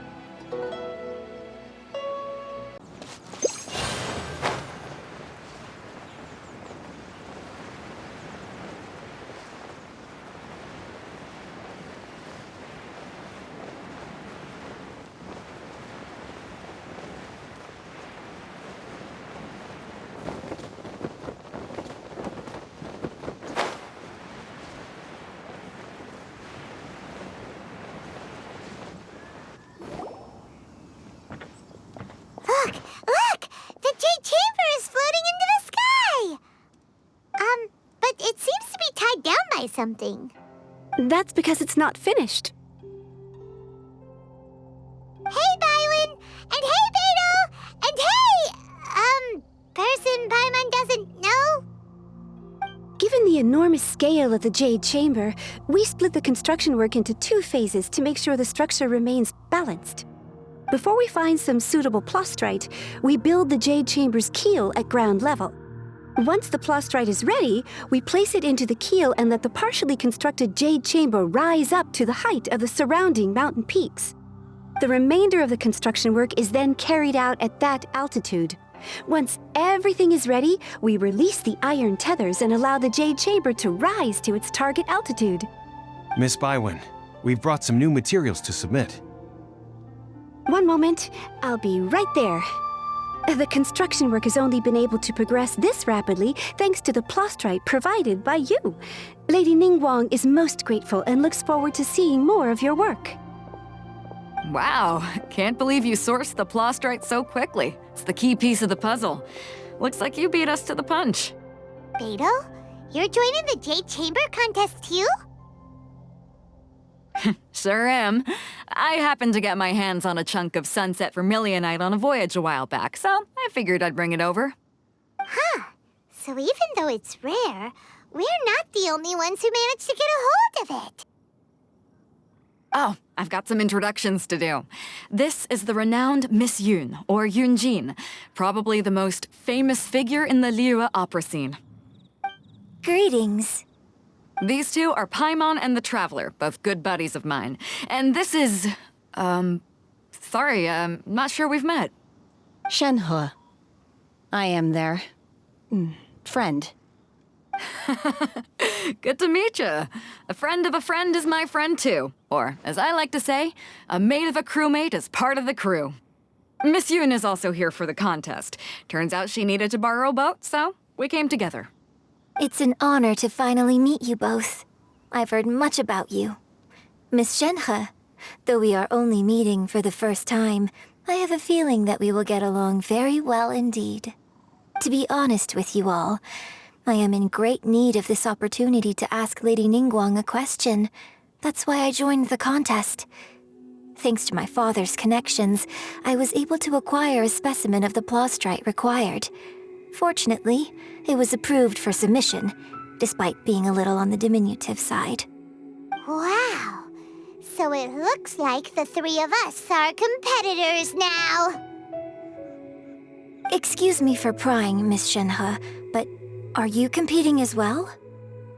try something. That's because it's not finished. Hey, Bylin! And hey, Beto! And hey! Person Paimon doesn't know? Given the enormous scale of the Jade Chamber, we split the construction work into 2 phases to make sure the structure remains balanced. Before we find some suitable plastrite, we build the Jade Chamber's keel at ground level. Once the plastrite is ready, we place it into the keel and let the partially constructed Jade Chamber rise up to the height of the surrounding mountain peaks. The remainder of the construction work is then carried out at that altitude. Once everything is ready, we release the iron tethers and allow the Jade Chamber to rise to its target altitude. Miss Bywin, we've brought some new materials to submit. One moment, I'll be right there. The construction work has only been able to progress this rapidly thanks to the plastrite provided by you. Lady Ningguang is most grateful and looks forward to seeing more of your work. Wow, can't believe you sourced the plastrite so quickly. It's the key piece of the puzzle. Looks like you beat us to the punch. Beto, you're joining the Jade Chamber contest too? Sure am. I happened to get my hands on a chunk of sunset vermilionite on a voyage a while back, so I figured I'd bring it over. Huh. So even though it's rare, we're not the only ones who managed to get a hold of it. Oh, I've got some introductions to do. This is the renowned Miss Yun, or Yunjin, probably the most famous figure in the Liyue opera scene. Greetings. These two are Paimon and the Traveler, both good buddies of mine. And this is, sorry, not sure we've met. Shenhe. I am their friend. Good to meet you. A friend of a friend is my friend too. Or, as I like to say, a mate of a crewmate is part of the crew. Miss Yun is also here for the contest. Turns out she needed to borrow a boat, so we came together. It's an honor to finally meet you both. I've heard much about you. Miss Shenhe, though we are only meeting for the first time, I have a feeling that we will get along very well indeed. To be honest with you all, I am in great need of this opportunity to ask Lady Ningguang a question. That's why I joined the contest. Thanks to my father's connections, I was able to acquire a specimen of the plastrite required. Fortunately, it was approved for submission, despite being a little on the diminutive side. Wow! So it looks like the 3 of us are competitors now! Excuse me for prying, Miss Shenhe, but are you competing as well?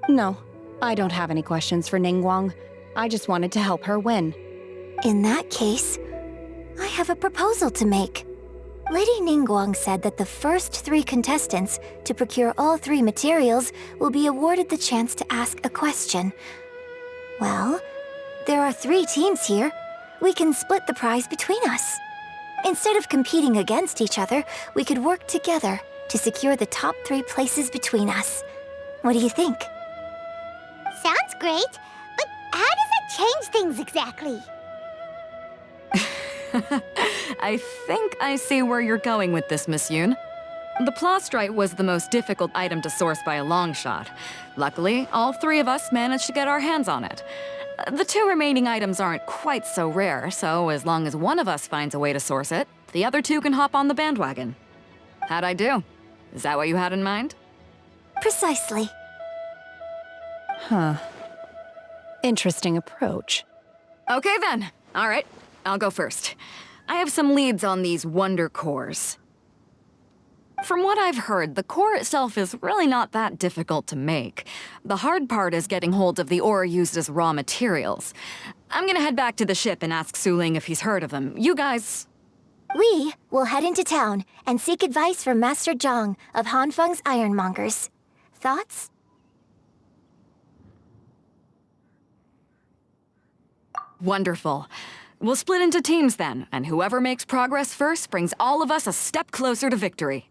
No, I don't have any questions for Ningguang. I just wanted to help her win. In that case, I have a proposal to make. Lady Ningguang said that the first 3 contestants to procure all 3 materials will be awarded the chance to ask a question. Well, there are 3 teams here. We can split the prize between us. Instead of competing against each other, we could work together to secure the top 3 places between us. What do you think? Sounds great, but how does it change things exactly? I think I see where you're going with this, Miss Yun. The plastrite was the most difficult item to source by a long shot. Luckily, all 3 of us managed to get our hands on it. The 2 remaining items aren't quite so rare, so as long as one of us finds a way to source it, the other 2 can hop on the bandwagon. How'd I do? Is that what you had in mind? Precisely. Huh. Interesting approach. Okay then. All right, I'll go first. I have some leads on these wonder cores. From what I've heard, the core itself is really not that difficult to make. The hard part is getting hold of the ore used as raw materials. I'm gonna head back to the ship and ask Suling if he's heard of them. You guys... We will head into town and seek advice from Master Zhang of Hanfeng's Ironmongers. Thoughts? Wonderful. We'll split into teams then, and whoever makes progress first brings all of us a step closer to victory.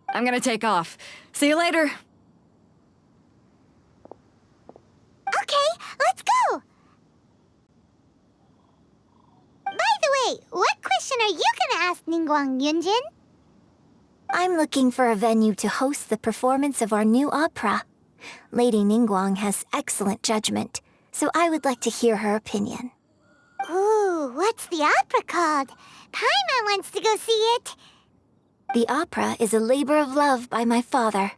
I'm gonna take off. See you later. Okay, let's go! By the way, what question are you gonna ask Ningguang Yunjin? I'm looking for a venue to host the performance of our new opera. Lady Ningguang has excellent judgment, so I would like to hear her opinion. Ooh, what's the opera called? Paimon wants to go see it. The opera is a labor of love by my father.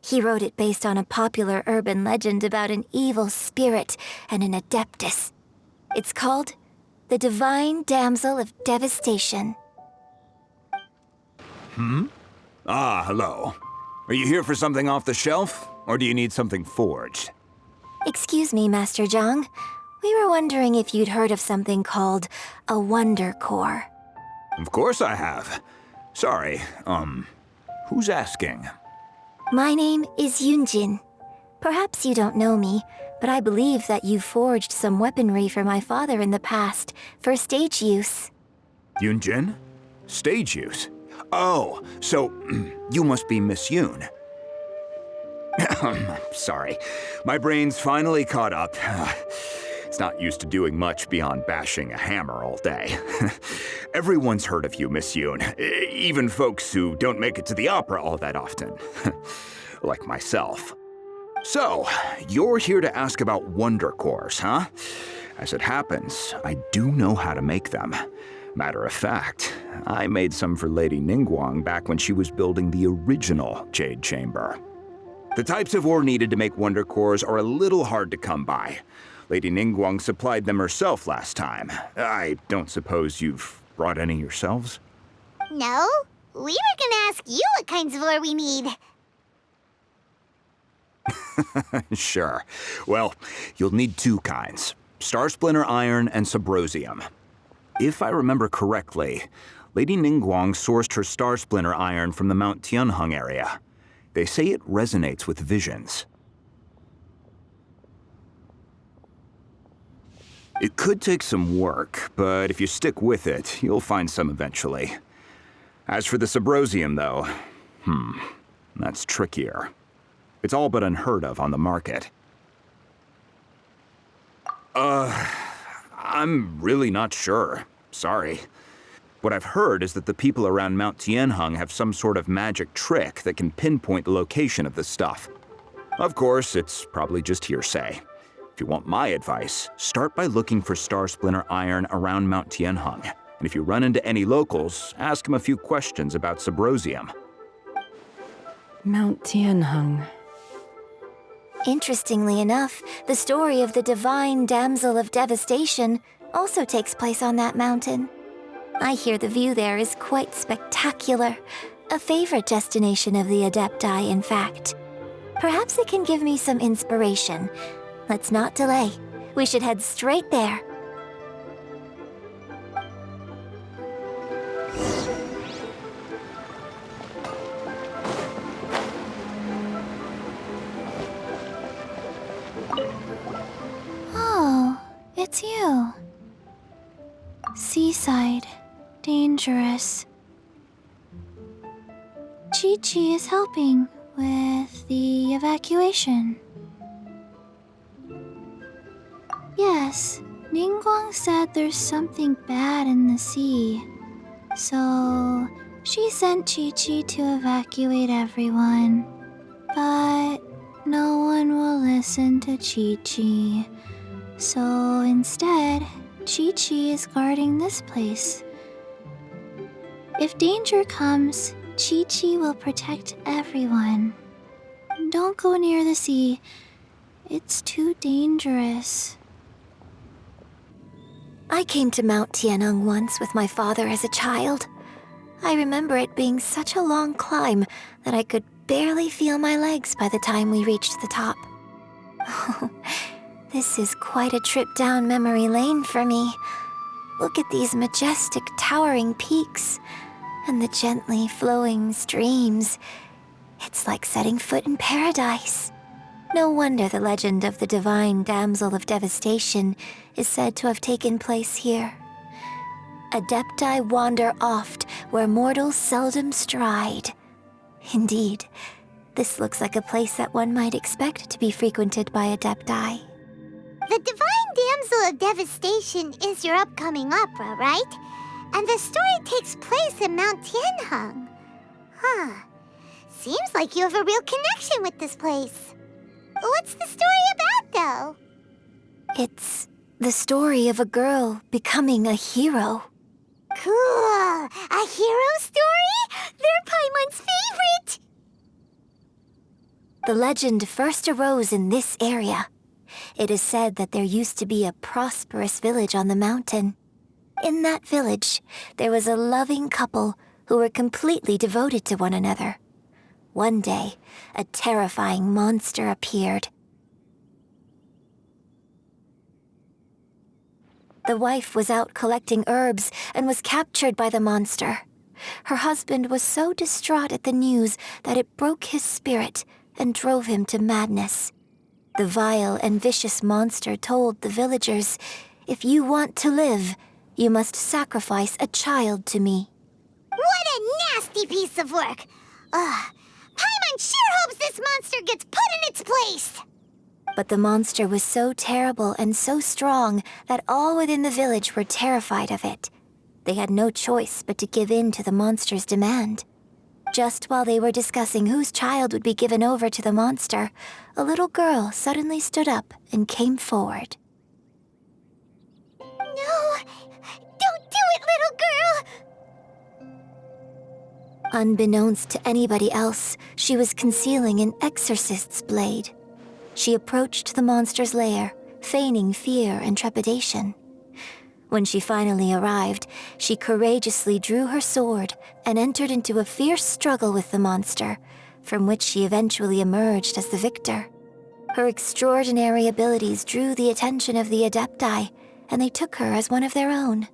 He wrote it based on a popular urban legend about an evil spirit and an adeptus. It's called The Divine Damsel of Devastation. Ah, hello. Are you here for something off the shelf, or do you need something forged? Excuse me, Master Zhang. We were wondering if you'd heard of something called a Wonder Core. Of course I have. Sorry, who's asking? My name is Yunjin. Perhaps you don't know me, but I believe that you forged some weaponry for my father in the past, for stage use. Yunjin? Stage use? Oh, so you must be Miss Yoon. Sorry, my brain's finally caught up. It's not used to doing much beyond bashing a hammer all day. Everyone's heard of you, Miss Yoon, even folks who don't make it to the opera all that often. Like myself. So, you're here to ask about Wonder Cores, huh? As it happens, I do know how to make them. Matter of fact, I made some for Lady Ningguang back when she was building the original Jade Chamber. The types of ore needed to make Wonder Cores are a little hard to come by. Lady Ningguang supplied them herself last time. I don't suppose you've brought any yourselves? No, we were gonna ask you what kinds of ore we need. Sure. Well, you'll need two kinds. Star Splinter Iron and Subrosium. If I remember correctly, Lady Ningguang sourced her Star Splinter Iron from the Mount Tianheng area. They say it resonates with visions. It could take some work, but if you stick with it, you'll find some eventually. As for the Subrosium, though, that's trickier. It's all but unheard of on the market. I'm really not sure. Sorry. What I've heard is that the people around Mount Tianheng have some sort of magic trick that can pinpoint the location of the stuff. Of course, it's probably just hearsay. If you want my advice, start by looking for Star Splinter Iron around Mount Tianheng. And if you run into any locals, ask them a few questions about Subrosium. Mount Tianheng. Interestingly enough, the story of the Divine Damsel of Devastation also takes place on that mountain. I hear the view there is quite spectacular. A favorite destination of the Adepti, in fact. Perhaps it can give me some inspiration. Let's not delay. We should head straight there. Oh, it's you. Seaside. Dangerous. Chi-Chi is helping with the evacuation. Yes, Ningguang said there's something bad in the sea. So, she sent Chi-Chi to evacuate everyone. But no one will listen to Chi-Chi. So instead, Chi-Chi is guarding this place. If danger comes, Chi-Chi will protect everyone. Don't go near the sea. It's too dangerous. I came to Mount Tianheng once with my father as a child. I remember it being such a long climb that I could barely feel my legs by the time we reached the top. This is quite a trip down memory lane for me. Look at these majestic towering peaks and the gently flowing streams. It's like setting foot in paradise. No wonder the legend of the Divine Damsel of Devastation is said to have taken place here. Adepti wander oft where mortals seldom stride. Indeed, this looks like a place that one might expect to be frequented by Adepti. The Divine Damsel of Devastation is your upcoming opera, right? And the story takes place in Mount Tianheng. Huh. Seems like you have a real connection with this place. What's the story about, though? It's the story of a girl becoming a hero. Cool! A hero story? They're Paimon's favorite! The legend first arose in this area. It is said that there used to be a prosperous village on the mountain. In that village, there was a loving couple who were completely devoted to one another. One day, a terrifying monster appeared. The wife was out collecting herbs and was captured by the monster. Her husband was so distraught at the news that it broke his spirit and drove him to madness. The vile and vicious monster told the villagers, "If you want to live, you must sacrifice a child to me." What a nasty piece of work! Ugh. Paimon sure hopes this monster gets put in its place! But the monster was so terrible and so strong that all within the village were terrified of it. They had no choice but to give in to the monster's demand. Just while they were discussing whose child would be given over to the monster, a little girl suddenly stood up and came forward. No! Don't do it, little girl! Unbeknownst to anybody else, she was concealing an exorcist's blade. She approached the monster's lair, feigning fear and trepidation. When she finally arrived, she courageously drew her sword and entered into a fierce struggle with the monster, from which she eventually emerged as the victor. Her extraordinary abilities drew the attention of the Adepti, and they took her as one of their own.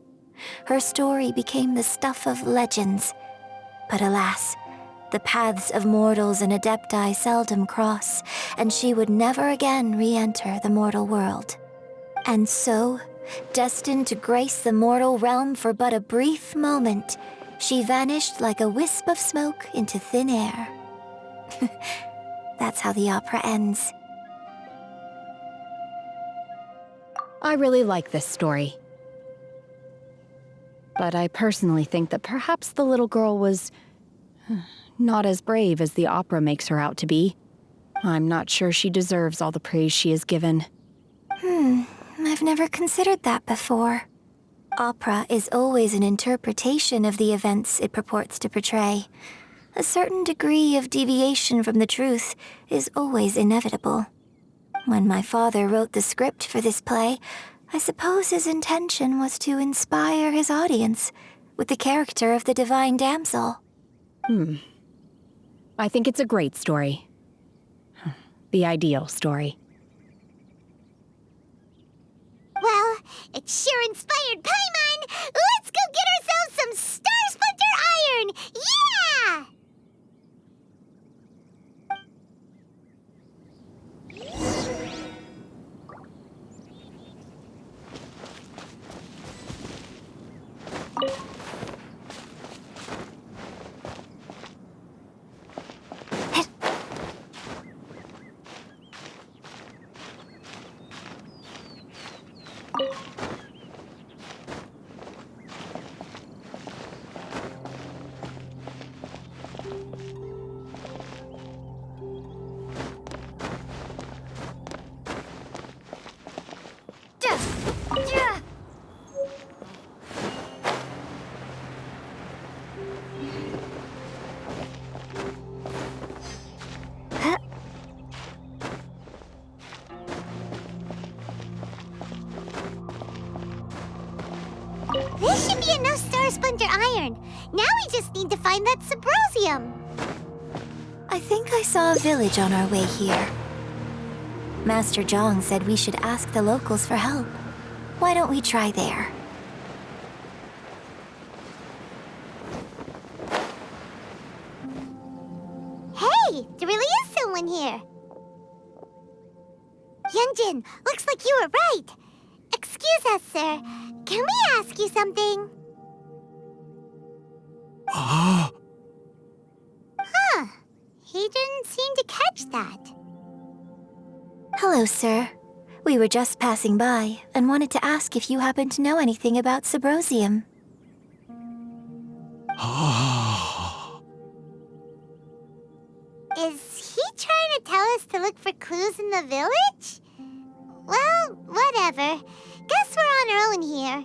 Her story became the stuff of legends. But alas, the paths of mortals and Adepti seldom cross, and she would never again re-enter the mortal world. And so, destined to grace the mortal realm for but a brief moment, she vanished like a wisp of smoke into thin air. That's how the opera ends. I really like this story. But I personally think that perhaps the little girl was not as brave as the opera makes her out to be. I'm not sure she deserves all the praise she is given. I've never considered that before. Opera is always an interpretation of the events it purports to portray. A certain degree of deviation from the truth is always inevitable. When my father wrote the script for this play, I suppose his intention was to inspire his audience with the character of the divine damsel. I think it's a great story. The ideal story. Well, it sure inspired Paimon! Let's go get ourselves some Star Splinter Iron! Yeah! This should be enough Star Splinter Iron. Now we just need to find that Subrosium. I think I saw a village on our way here. Master Zhang said we should ask the locals for help. Why don't we try there? Hey, there really is someone here. Yunjin, looks like you were right. Excuse us, sir. Can we ask you something? Huh. He didn't seem to catch that. Hello, sir. We were just passing by and wanted to ask if you happen to know anything about Subrosium. Is he trying to tell us to look for clues in the village? Well, whatever. Guess we're on our own here.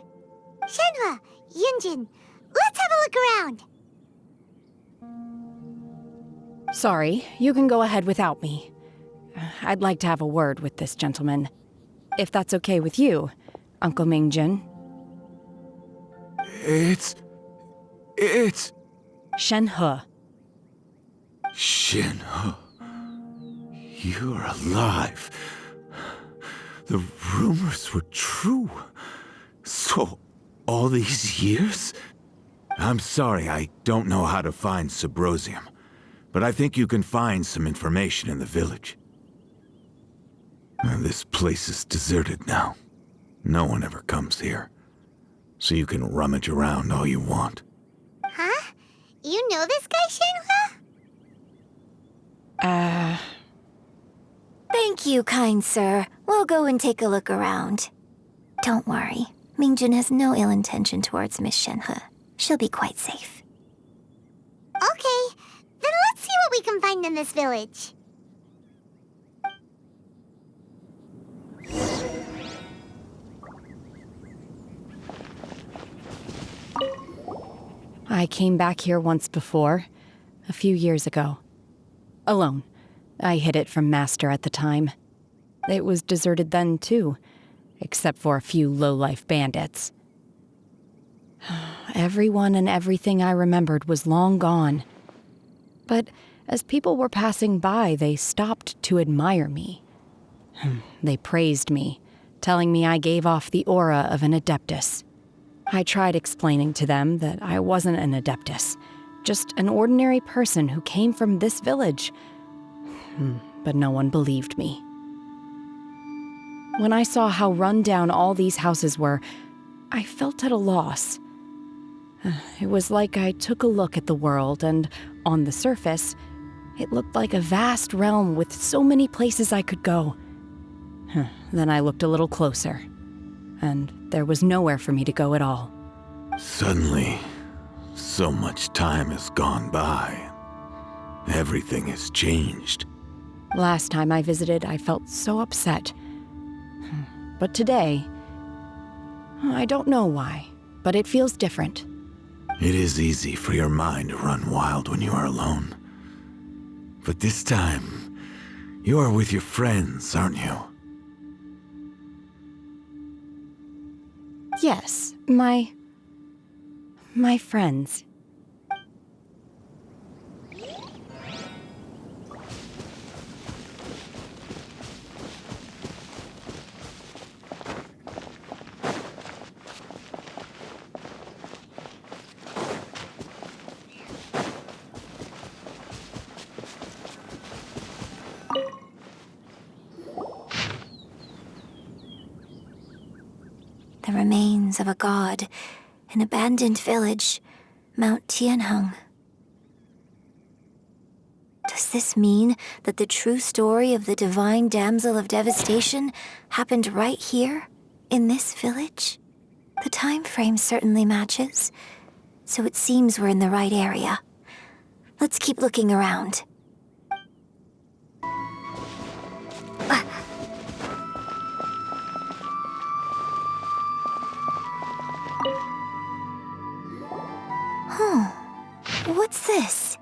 Shenhua, Yunjin, let's have a look around. Sorry, you can go ahead without me. I'd like to have a word with this gentleman. If that's okay with you, Uncle Mingjin. It's... Shenhe. Shenhe. You're alive. The rumors were true. So, all these years? I'm sorry, I don't know how to find Subrosium, but I think you can find some information in the village. And this place is deserted now. No one ever comes here. So you can rummage around all you want. Huh? You know this guy, Shenhua? Thank you, kind sir. We'll go and take a look around. Don't worry. Mingjin has no ill intention towards Miss Shenhe. She'll be quite safe. Okay, then let's see what we can find in this village. I came back here once before, a few years ago. Alone. I hid it from Master at the time. It was deserted then, too, except for a few low-life bandits. Everyone and everything I remembered was long gone. But as people were passing by, they stopped to admire me. They praised me, telling me I gave off the aura of an Adeptus. I tried explaining to them that I wasn't an Adeptus, just an ordinary person who came from this village. But no one believed me. When I saw how run down all these houses were, I felt at a loss. It was like I took a look at the world, and on the surface, it looked like a vast realm with so many places I could go. Then I looked a little closer, and there was nowhere for me to go at all. Suddenly, so much time has gone by. Everything has changed. Last time I visited, I felt so upset. But today, I don't know why, but it feels different. It is easy for your mind to run wild when you are alone. But this time, you are with your friends, aren't you? Yes, my friends. The remains of a god, an abandoned village, Mount Tianheng. Does this mean that the true story of the divine damsel of devastation happened right here, in this village? The time frame certainly matches, so it seems we're in the right area. Let's keep looking around. What's this?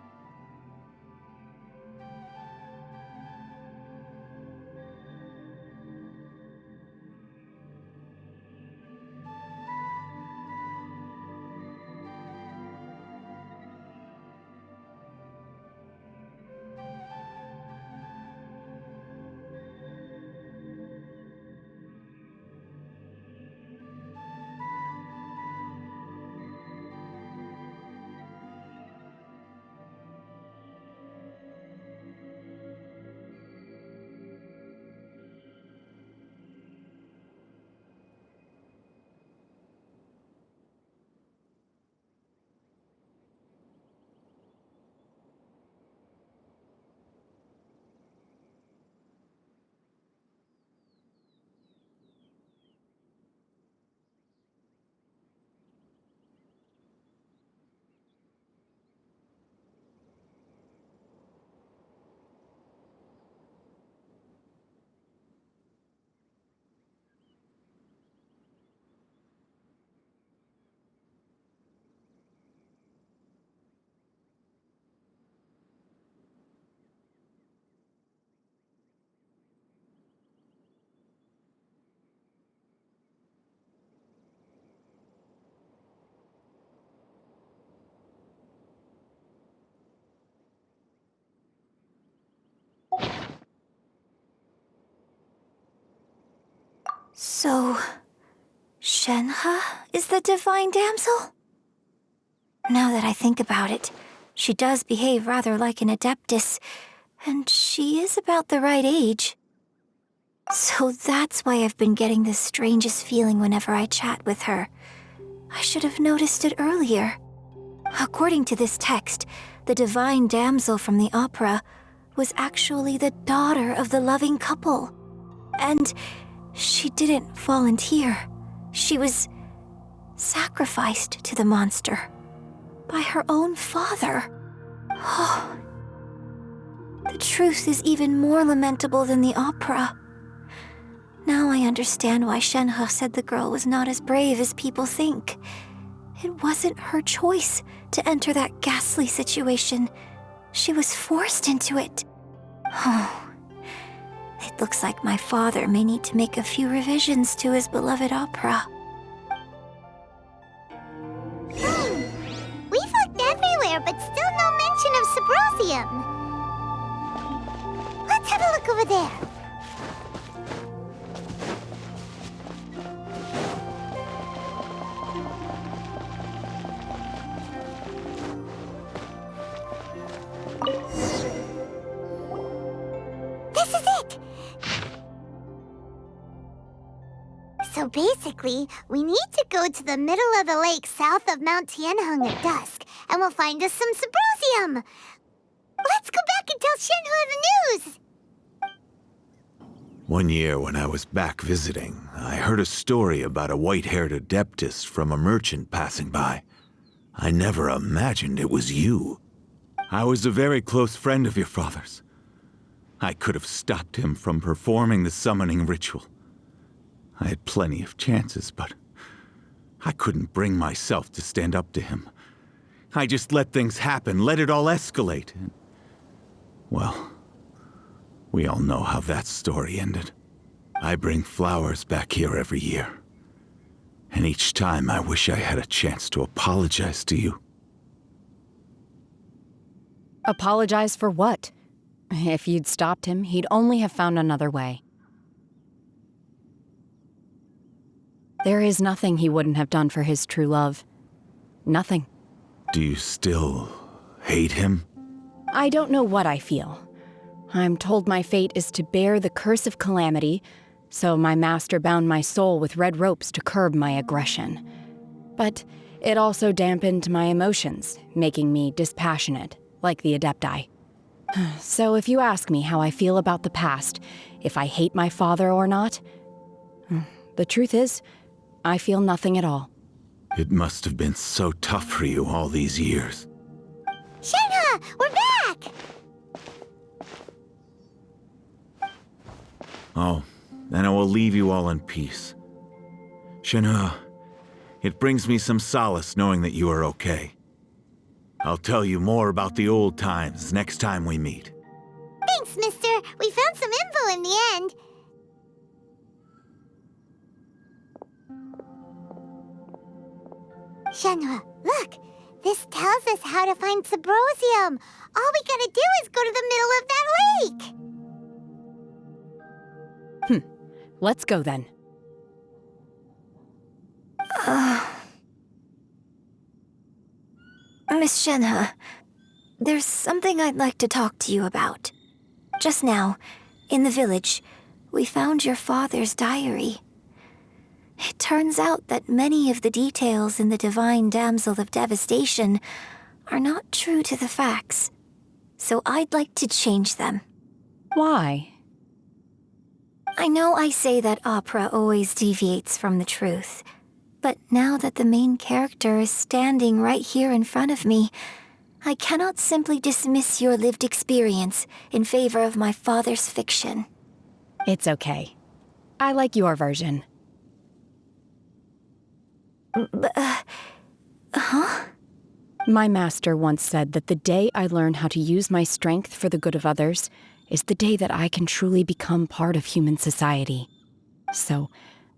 So, Shenhe is the divine damsel? Now that I think about it, she does behave rather like an adeptus, and she is about the right age. So that's why I've been getting the strangest feeling whenever I chat with her. I should have noticed it earlier. According to this text, the divine damsel from the opera was actually the daughter of the loving couple. And she didn't volunteer. She was sacrificed to the monster by her own father. Oh, the truth is even more lamentable than the opera. Now I understand why Shenhe said the girl was not as brave as people think. It wasn't her choice to enter that ghastly situation. She was forced into it. Oh, it looks like my father may need to make a few revisions to his beloved opera. We've looked everywhere, but still no mention of Sabrosium. Let's have a look over there. This is it! So basically, we need to go to the middle of the lake south of Mount Tianheng at dusk, and we'll find us some Sabrosium! Let's go back and tell Shenhe the news! One year when I was back visiting, I heard a story about a white-haired adeptus from a merchant passing by. I never imagined it was you. I was a very close friend of your father's. I could have stopped him from performing the summoning ritual. I had plenty of chances, but I couldn't bring myself to stand up to him. I just let things happen, let it all escalate. And, well, we all know how that story ended. I bring flowers back here every year. And each time I wish I had a chance to apologize to you. Apologize for what? If you'd stopped him, he'd only have found another way. There is nothing he wouldn't have done for his true love. Nothing. Do you still hate him? I don't know what I feel. I'm told my fate is to bear the curse of calamity, so my master bound my soul with red ropes to curb my aggression. But it also dampened my emotions, making me dispassionate, like the Adepti. So if you ask me how I feel about the past, if I hate my father or not, the truth is, I feel nothing at all. It must have been so tough for you all these years. Shenhe, we're back! Oh, then I will leave you all in peace. Shenhe, it brings me some solace knowing that you are okay. I'll tell you more about the old times next time we meet. Thanks, mister. We found some info in the end. Shenhe, look! This tells us how to find Sabrosium. All we gotta do is go to the middle of that lake! Let's go then. Miss Shenhe, there's something I'd like to talk to you about. Just now, in the village, we found your father's diary. It turns out that many of the details in the Divine Damsel of Devastation are not true to the facts, so I'd like to change them. Why? I know I say that opera always deviates from the truth, but now that the main character is standing right here in front of me, I cannot simply dismiss your lived experience in favor of my father's fiction. It's okay. I like your version. Huh? My master once said that the day I learn how to use my strength for the good of others is the day that I can truly become part of human society. So,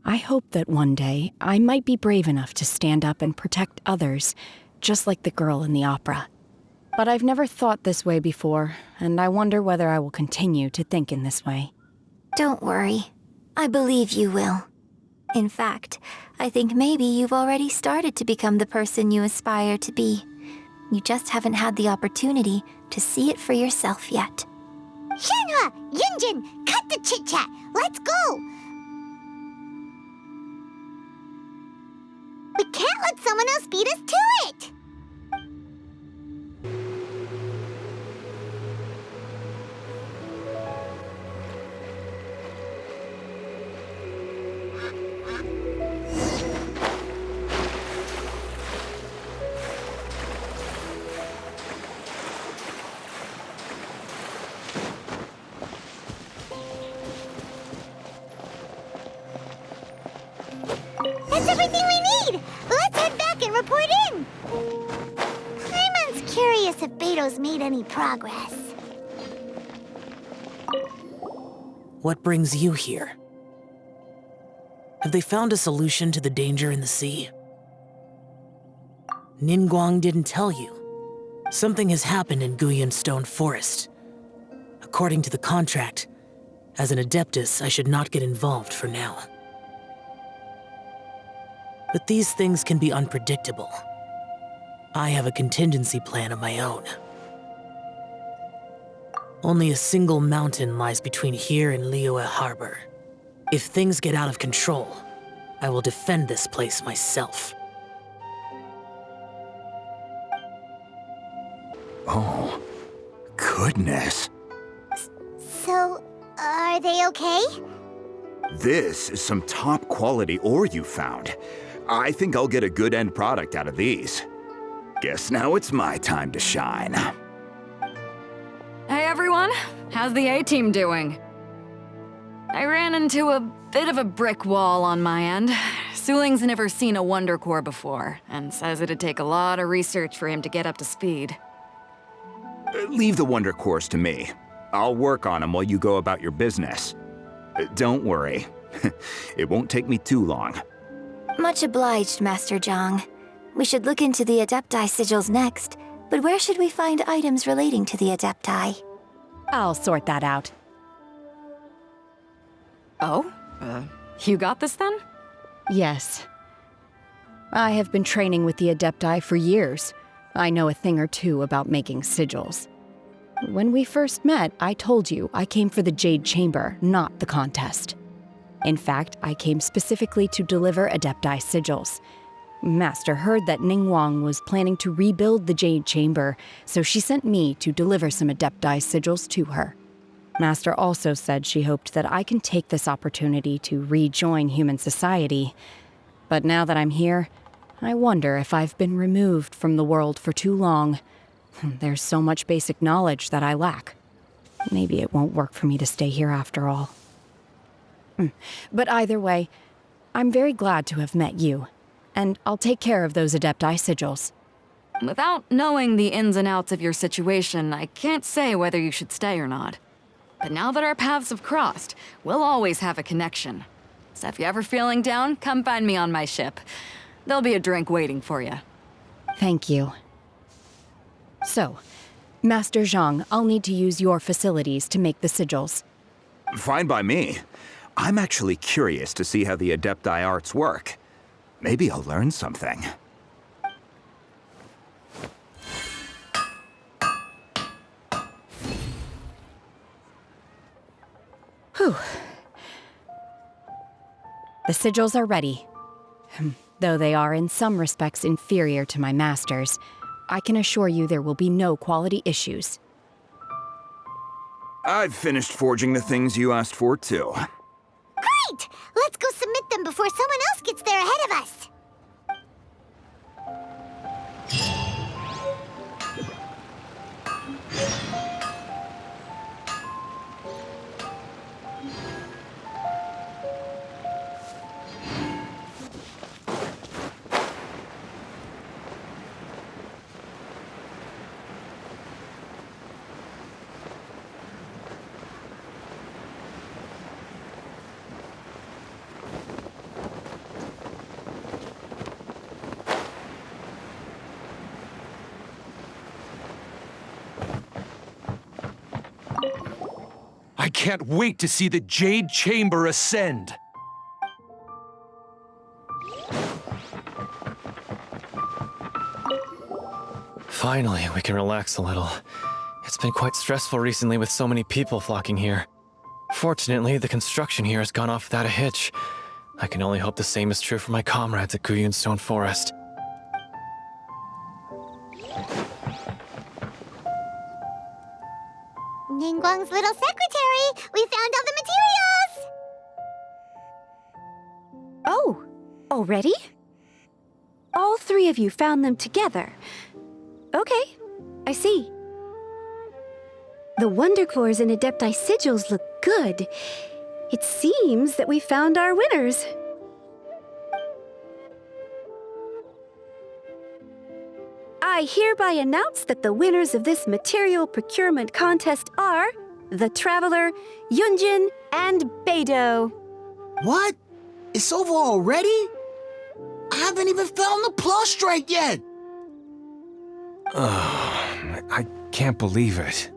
I hope that one day I might be brave enough to stand up and protect others, just like the girl in the opera. But I've never thought this way before, and I wonder whether I will continue to think in this way. Don't worry. I believe you will. In fact, I think maybe you've already started to become the person you aspire to be. You just haven't had the opportunity to see it for yourself yet. Shenhua! Yunjin! Cut the chit-chat! Let's go! We can't let someone else beat us to it! That's everything we need! Let's head back and report in! Paimon's curious if Beto's made any progress. What brings you here? Have they found a solution to the danger in the sea? Ningguang didn't tell you. Something has happened in Guyan Stone Forest. According to the contract, as an Adeptus, I should not get involved for now. But these things can be unpredictable. I have a contingency plan of my own. Only a single mountain lies between here and Liyue Harbor. If things get out of control, I will defend this place myself. Oh, goodness. So, are they okay? This is some top quality ore you found. I think I'll get a good end product out of these. Guess now it's my time to shine. Hey everyone, how's the A-team doing? I ran into a bit of a brick wall on my end. Suling's never seen a Wonder Core before, and says it'd take a lot of research for him to get up to speed. Leave the Wonder Cores to me. I'll work on them while you go about your business. Don't worry. It won't take me too long. Much obliged, Master Zhang. We should look into the Adepti sigils next, but where should we find items relating to the Adepti? I'll sort that out. Oh? You got this then? Yes. I have been training with the Adepti for years. I know a thing or two about making sigils. When we first met, I told you I came for the Jade Chamber, not the contest. In fact, I came specifically to deliver Adepti sigils. Master heard that Ningguang was planning to rebuild the Jade Chamber, so she sent me to deliver some Adepti sigils to her. Master also said she hoped that I can take this opportunity to rejoin human society. But now that I'm here, I wonder if I've been removed from the world for too long. There's so much basic knowledge that I lack. Maybe it won't work for me to stay here after all. But either way, I'm very glad to have met you, and I'll take care of those Adepti sigils. Without knowing the ins and outs of your situation, I can't say whether you should stay or not. But now that our paths have crossed, we'll always have a connection. So if you're ever feeling down, come find me on my ship. There'll be a drink waiting for you. Thank you. So, Master Zhang, I'll need to use your facilities to make the sigils. Fine by me. I'm actually curious to see how the Adepti arts work. Maybe I'll learn something. Whew. The sigils are ready. Though they are in some respects inferior to my master's, I can assure you there will be no quality issues. I've finished forging the things you asked for, too. Great! Let's go submit them before someone else gets there ahead of us! I can't wait to see the Jade Chamber ascend. Finally, we can relax a little. It's been quite stressful recently with so many people flocking here. Fortunately, the construction here has gone off without a hitch. I can only hope the same is true for my comrades at Guyan Stone Forest. Ningguang's little secretary! We found all the materials! Oh, already? All three of you found them together. Okay, I see. The Wonder Cores and Adepti sigils look good. It seems that we found our winners. I hereby announce that the winners of this material procurement contest are the Traveler, Yunjin, and Beidou. What? It's over already? I haven't even found the Plustrate yet! I can't believe it.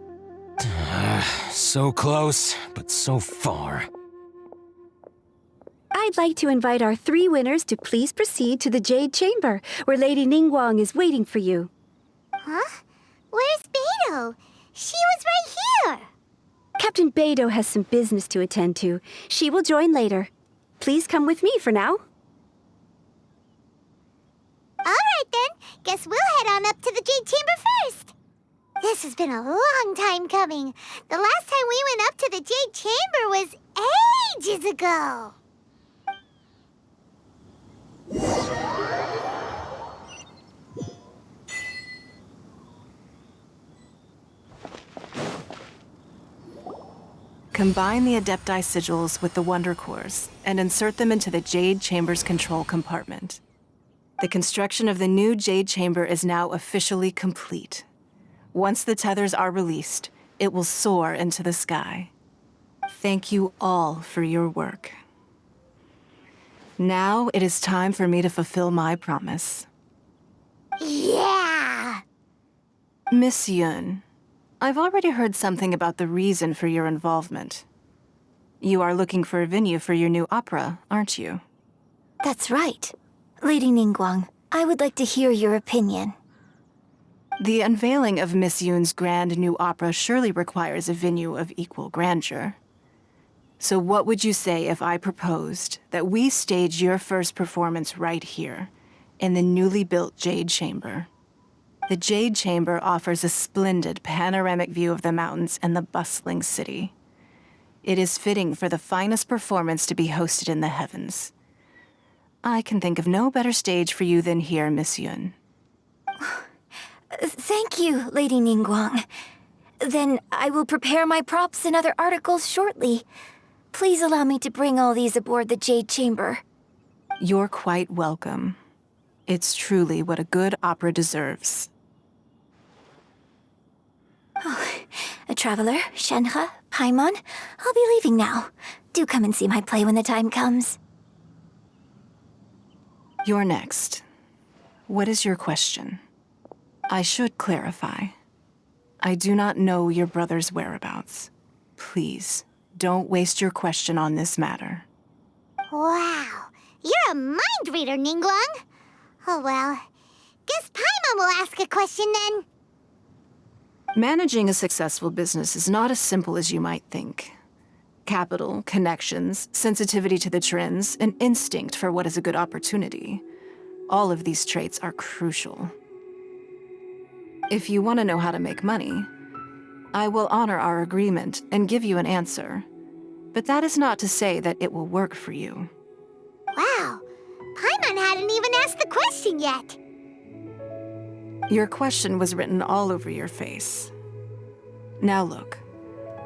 So close, but so far. I'd like to invite our three winners to please proceed to the Jade Chamber, where Lady Ningguang is waiting for you. Huh? Where's Beidou? She was right here! Captain Beidou has some business to attend to. She will join later. Please come with me for now. Alright then, guess we'll head on up to the Jade Chamber first. This has been a long time coming. The last time we went up to the Jade Chamber was ages ago. Combine the Adepti sigils with the Wonder Cores and insert them into the Jade Chamber's control compartment. The construction of the new Jade Chamber is now officially complete. Once the tethers are released, it will soar into the sky. Thank you all for your work. Now it is time for me to fulfill my promise. Yeah! Miss Yun, I've already heard something about the reason for your involvement. You are looking for a venue for your new opera, aren't you? That's right. Lady Ningguang, I would like to hear your opinion. The unveiling of Miss Yun's grand new opera surely requires a venue of equal grandeur. So what would you say if I proposed that we stage your first performance right here, in the newly built Jade Chamber? The Jade Chamber offers a splendid panoramic view of the mountains and the bustling city. It is fitting for the finest performance to be hosted in the heavens. I can think of no better stage for you than here, Miss Yun. Thank you, Lady Ningguang. Then I will prepare my props and other articles shortly. Please allow me to bring all these aboard the Jade Chamber. You're quite welcome. It's truly what a good opera deserves. A traveler, Shenhe, Paimon, I'll be leaving now. Do come and see my play when the time comes. You're next. What is your question? I should clarify. I do not know your brother's whereabouts. Please, don't waste your question on this matter. Wow, you're a mind reader, Ningguang. Oh well, guess Paimon will ask a question then. Managing a successful business is not as simple as you might think. Capital, connections, sensitivity to the trends, and instinct for what is a good opportunity. All of these traits are crucial. If you want to know how to make money, I will honor our agreement and give you an answer. But that is not to say that it will work for you. Wow, Paimon hadn't even asked the question yet. Your question was written all over your face. Now look,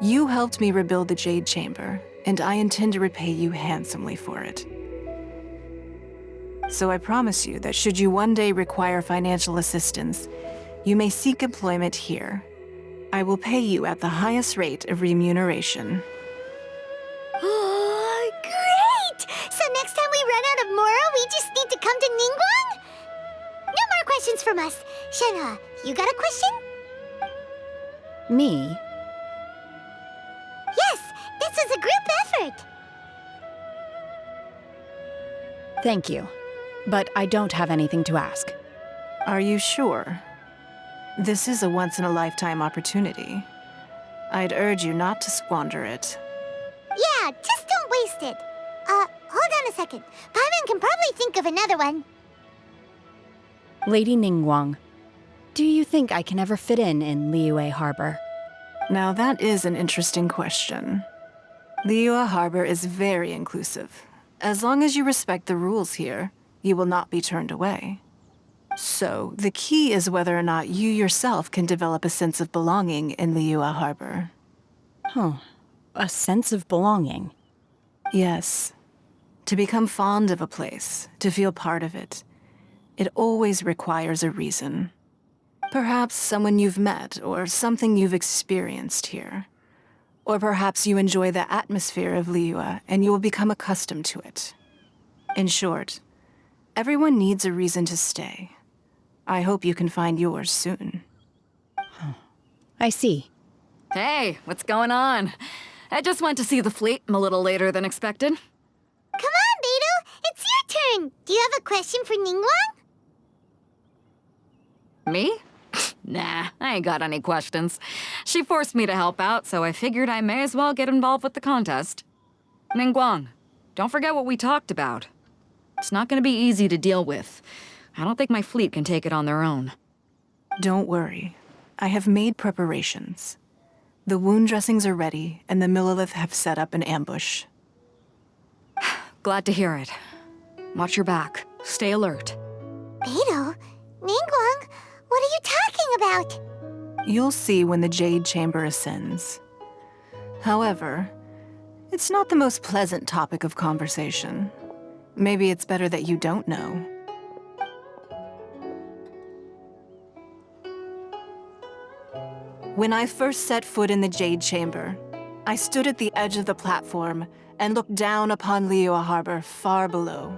you helped me rebuild the Jade Chamber, and I intend to repay you handsomely for it. So I promise you that should you one day require financial assistance, you may seek employment here. I will pay you at the highest rate of remuneration. Oh, great! So next time we run out of Moro, we just need to come to Ningguang? No more questions from us. Shenhe, you got a question? Me? Yes, this is a group effort. Thank you. But I don't have anything to ask. Are you sure? This is a once-in-a-lifetime opportunity. I'd urge you not to squander it. Yeah, just don't waste it. Hold on a second. Paimon can probably think of another one. Lady Ningguang, do you think I can ever fit in Liyue Harbor? Now that is an interesting question. Liyue Harbor is very inclusive. As long as you respect the rules here, you will not be turned away. So, the key is whether or not you yourself can develop a sense of belonging in Liyue Harbor. Huh. A sense of belonging? Yes. To become fond of a place, to feel part of it, it always requires a reason. Perhaps someone you've met, or something you've experienced here. Or perhaps you enjoy the atmosphere of Liyue and you will become accustomed to it. In short, everyone needs a reason to stay. I hope you can find yours soon. I see. Hey, what's going on? I just went to see the fleet. I'm a little later than expected. Come on, Beidou! It's your turn! Do you have a question for Ningguang? Me? Nah, I ain't got any questions. She forced me to help out, so I figured I may as well get involved with the contest. Ningguang, don't forget what we talked about. It's not gonna be easy to deal with. I don't think my fleet can take it on their own. Don't worry. I have made preparations. The wound dressings are ready, and the Millilith have set up an ambush. Glad to hear it. Watch your back. Stay alert. Beidou? Ningguang? What are you talking about? You'll see when the Jade Chamber ascends. However, it's not the most pleasant topic of conversation. Maybe it's better that you don't know. When I first set foot in the Jade Chamber, I stood at the edge of the platform and looked down upon Liyue Harbor far below.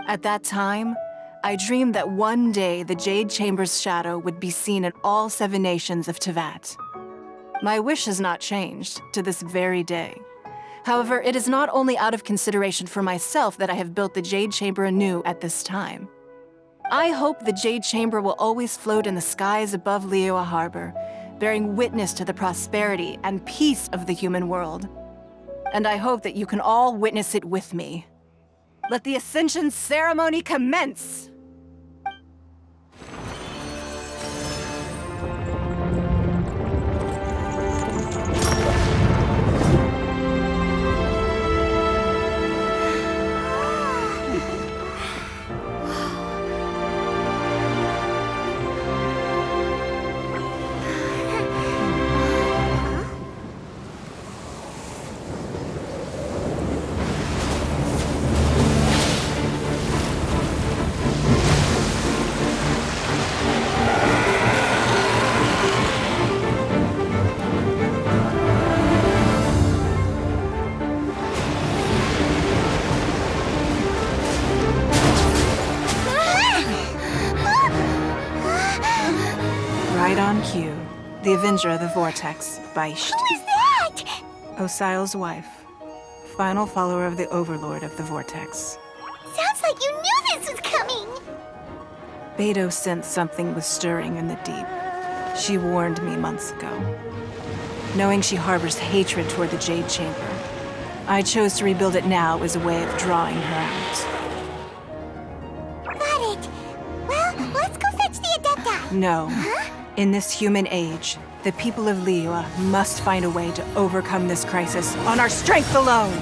At that time, I dreamed that one day the Jade Chamber's shadow would be seen in all 7 nations of Teyvat. My wish has not changed to this very day. However, it is not only out of consideration for myself that I have built the Jade Chamber anew at this time. I hope the Jade Chamber will always float in the skies above Liyue Harbor, bearing witness to the prosperity and peace of the human world. And I hope that you can all witness it with me. Let the Ascension ceremony commence! Right on cue. The Avenger of the Vortex, Beisht. Who is that? Osial's wife. Final follower of the Overlord of the Vortex. Sounds like you knew this was coming! Beidou sensed something was stirring in the deep. She warned me months ago. Knowing she harbors hatred toward the Jade Chamber, I chose to rebuild it now as a way of drawing her out. Got it! Well, let's go fetch the Adepti! No. Huh? In this human age, the people of Liyue must find a way to overcome this crisis on our strength alone!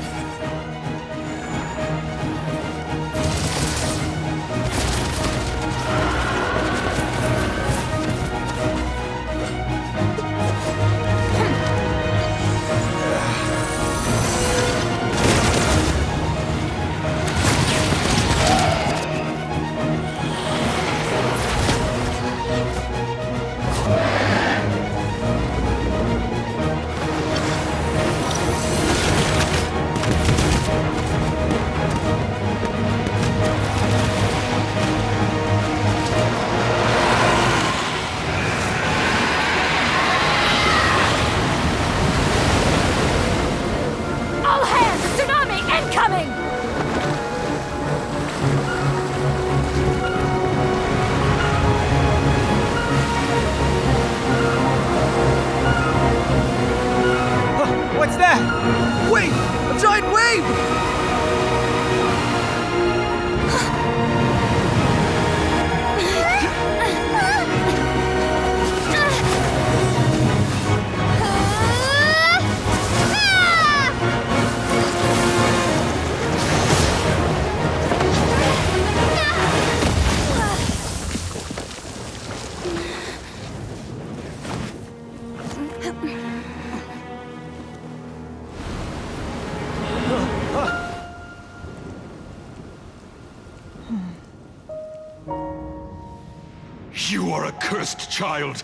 You are a cursed child.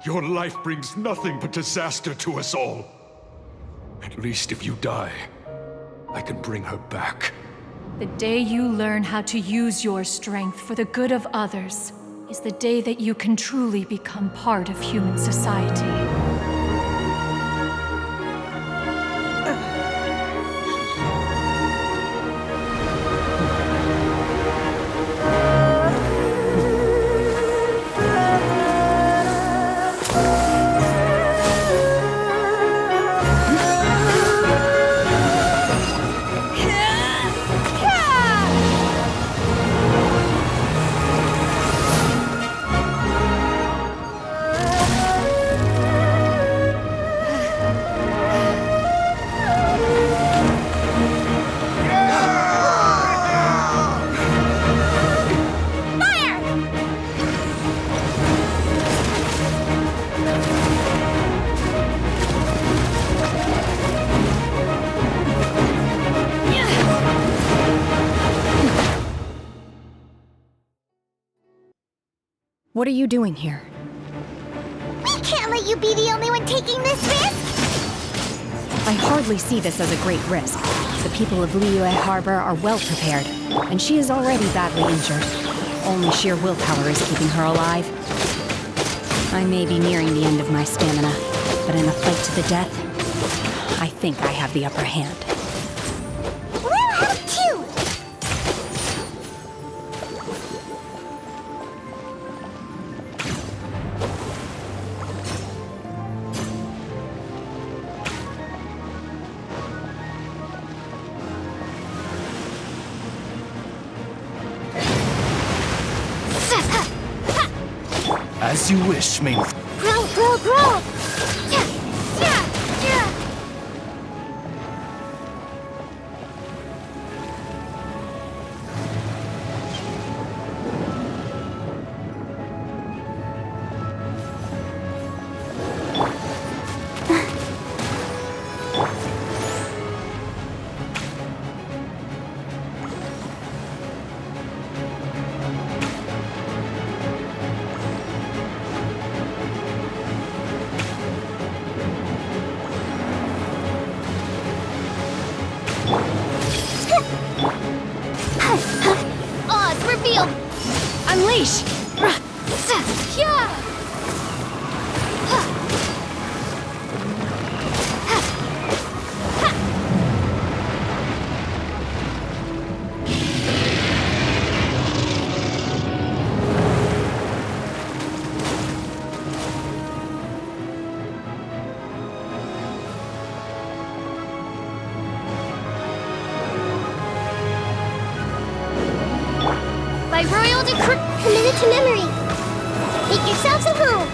Your life brings nothing but disaster to us all. At least if you die, I can bring her back. The day you learn how to use your strength for the good of others is the day that you can truly become part of human society. What are you doing here? We can't let you be the only one taking this risk! I hardly see this as a great risk. The people of Liyue Harbor are well prepared, and she is already badly injured. Only sheer willpower is keeping her alive. I may be nearing the end of my stamina, but in a fight to the death, I think I have the upper hand. We'll have two! As you wish, main. Grow, grow, grow! Yeah, yeah, yeah! Odds revealed! Unleash! Yeah! By royal decree, committed to memory. Make yourselves at home.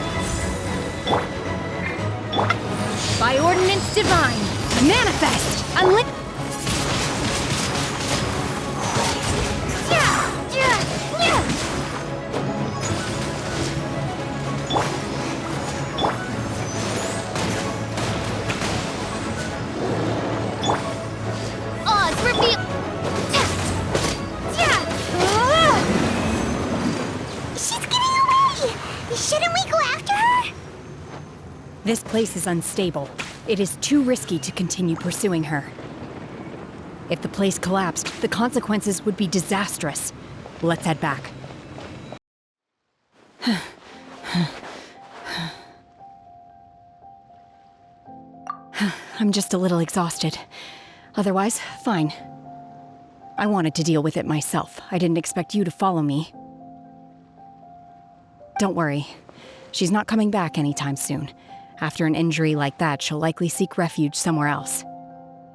By ordinance divine, manifest! Yeah, yeah, yeah. Odds revealed. She's getting away! Shouldn't we go after her? This place is unstable. It is too risky to continue pursuing her. If the place collapsed, the consequences would be disastrous. Let's head back. I'm just a little exhausted. Otherwise, fine. I wanted to deal with it myself. I didn't expect you to follow me. Don't worry. She's not coming back anytime soon. After an injury like that, she'll likely seek refuge somewhere else.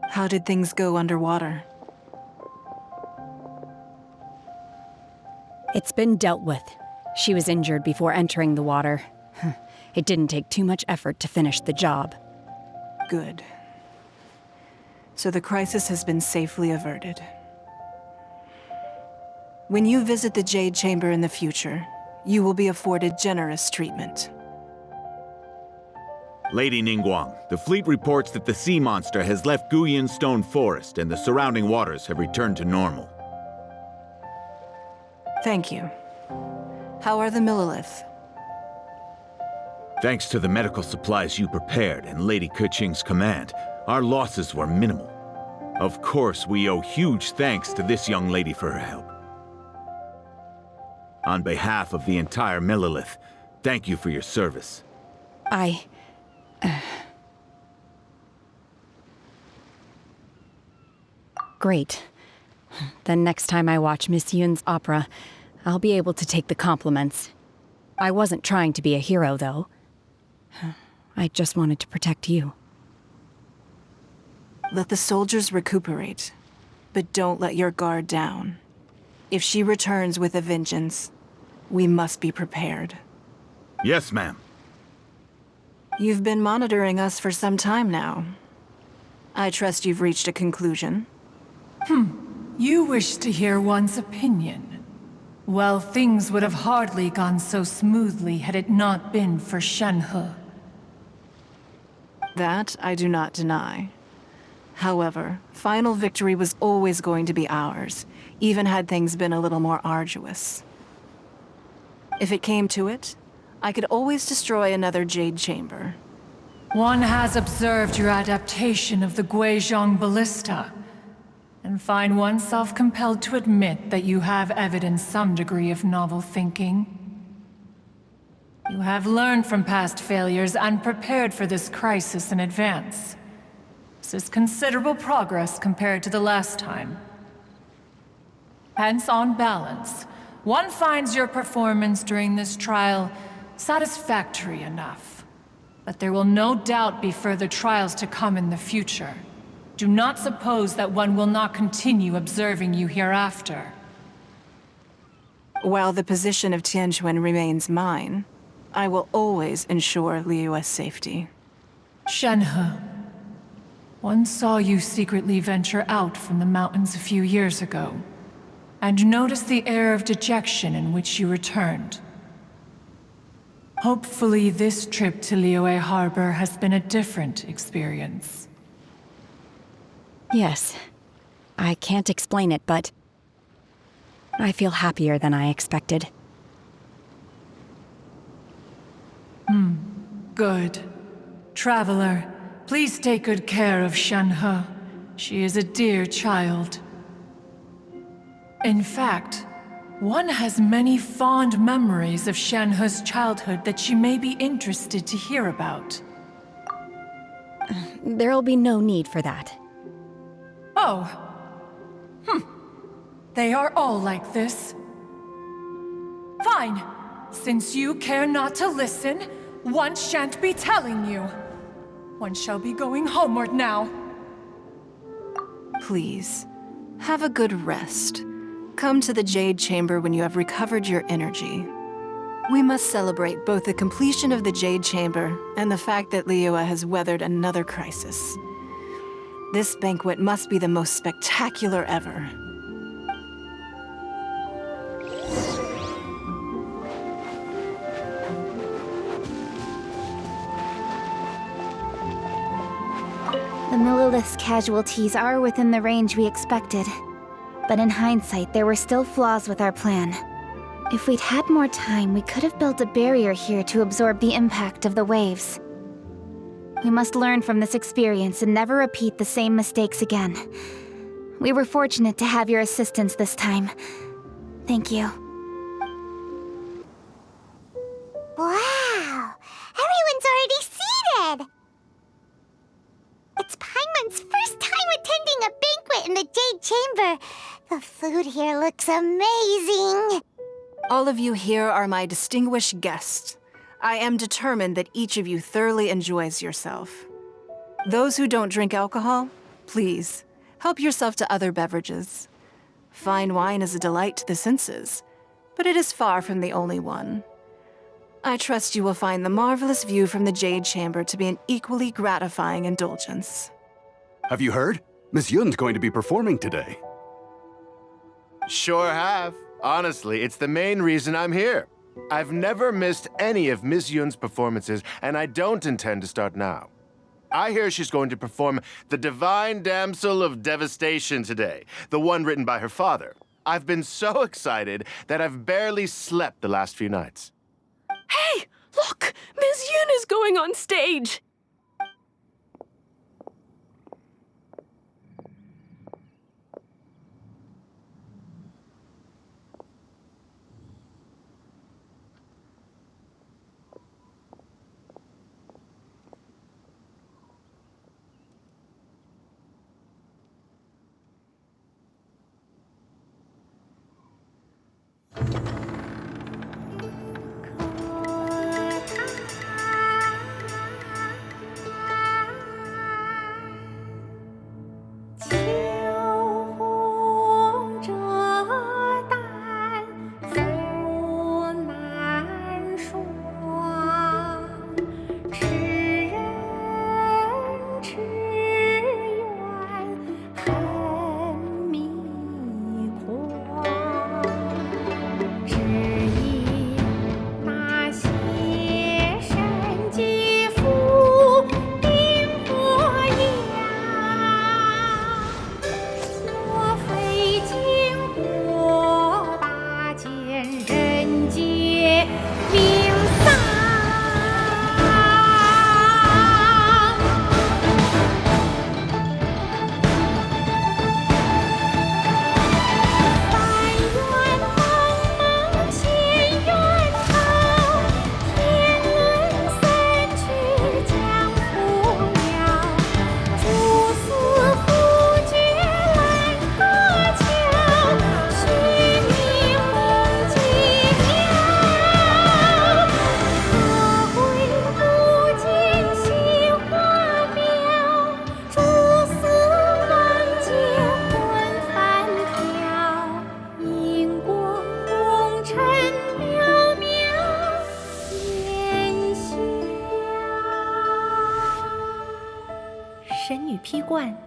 How did things go underwater? It's been dealt with. She was injured before entering the water. It didn't take too much effort to finish the job. Good. So the crisis has been safely averted. When you visit the Jade Chamber in the future, you will be afforded generous treatment. Lady Ningguang, the fleet reports that the sea monster has left Guyan Stone Forest and the surrounding waters have returned to normal. Thank you. How are the Millilith? Thanks to the medical supplies you prepared and Lady Keqing's command, our losses were minimal. Of course, we owe huge thanks to this young lady for her help. On behalf of the entire Millilith, thank you for your service. Great. Then next time I watch Miss Yun's opera, I'll be able to take the compliments. I wasn't trying to be a hero, though. I just wanted to protect you. Let the soldiers recuperate, but don't let your guard down. If she returns with a vengeance, we must be prepared. Yes, ma'am. You've been monitoring us for some time now. I trust you've reached a conclusion. You wish to hear one's opinion. Well, things would have hardly gone so smoothly had it not been for Shenhe. That I do not deny. However, final victory was always going to be ours, even had things been a little more arduous. If it came to it, I could always destroy another Jade Chamber. One has observed your adaptation of the Guizhong Ballista, and find oneself compelled to admit that you have evidenced some degree of novel thinking. You have learned from past failures and prepared for this crisis in advance. This is considerable progress compared to the last time. Hence, on balance, one finds your performance during this trial satisfactory enough. But there will no doubt be further trials to come in the future. Do not suppose that one will not continue observing you hereafter. While the position of Tianquan remains mine, I will always ensure Liyue's safety. Shenhe, one saw you secretly venture out from the mountains a few years ago, and noticed the air of dejection in which you returned. Hopefully this trip to Liyue Harbor has been a different experience. Yes. I can't explain it, but I feel happier than I expected. Good. Traveler, please take good care of Shenhe. She is a dear child. In fact, one has many fond memories of Shenhe's childhood that she may be interested to hear about. There'll be no need for that. Oh. They are all like this. Fine. Since you care not to listen, one shan't be telling you. One shall be going homeward now. Please, have a good rest. Come to the Jade Chamber when you have recovered your energy. We must celebrate both the completion of the Jade Chamber and the fact that Liyue has weathered another crisis. This banquet must be the most spectacular ever. The Millilith's casualties are within the range we expected. But in hindsight, there were still flaws with our plan. If we'd had more time, we could have built a barrier here to absorb the impact of the waves. We must learn from this experience and never repeat the same mistakes again. We were fortunate to have your assistance this time. Thank you. Wow! Everyone's already seated! It's Paimon's first time attending a banquet in the Jade Chamber. The food here looks amazing. All of you here are my distinguished guests. I am determined that each of you thoroughly enjoys yourself. Those who don't drink alcohol, please, help yourself to other beverages. Fine wine is a delight to the senses, but it is far from the only one. I trust you will find the marvelous view from the Jade Chamber to be an equally gratifying indulgence. Have you heard? Miss Yun's going to be performing today. Sure have. Honestly, it's the main reason I'm here. I've never missed any of Miss Yun's performances, and I don't intend to start now. I hear she's going to perform The Divine Damsel of Devastation today, the one written by her father. I've been so excited that I've barely slept the last few nights. Hey, look! Ms. Yun is going on stage!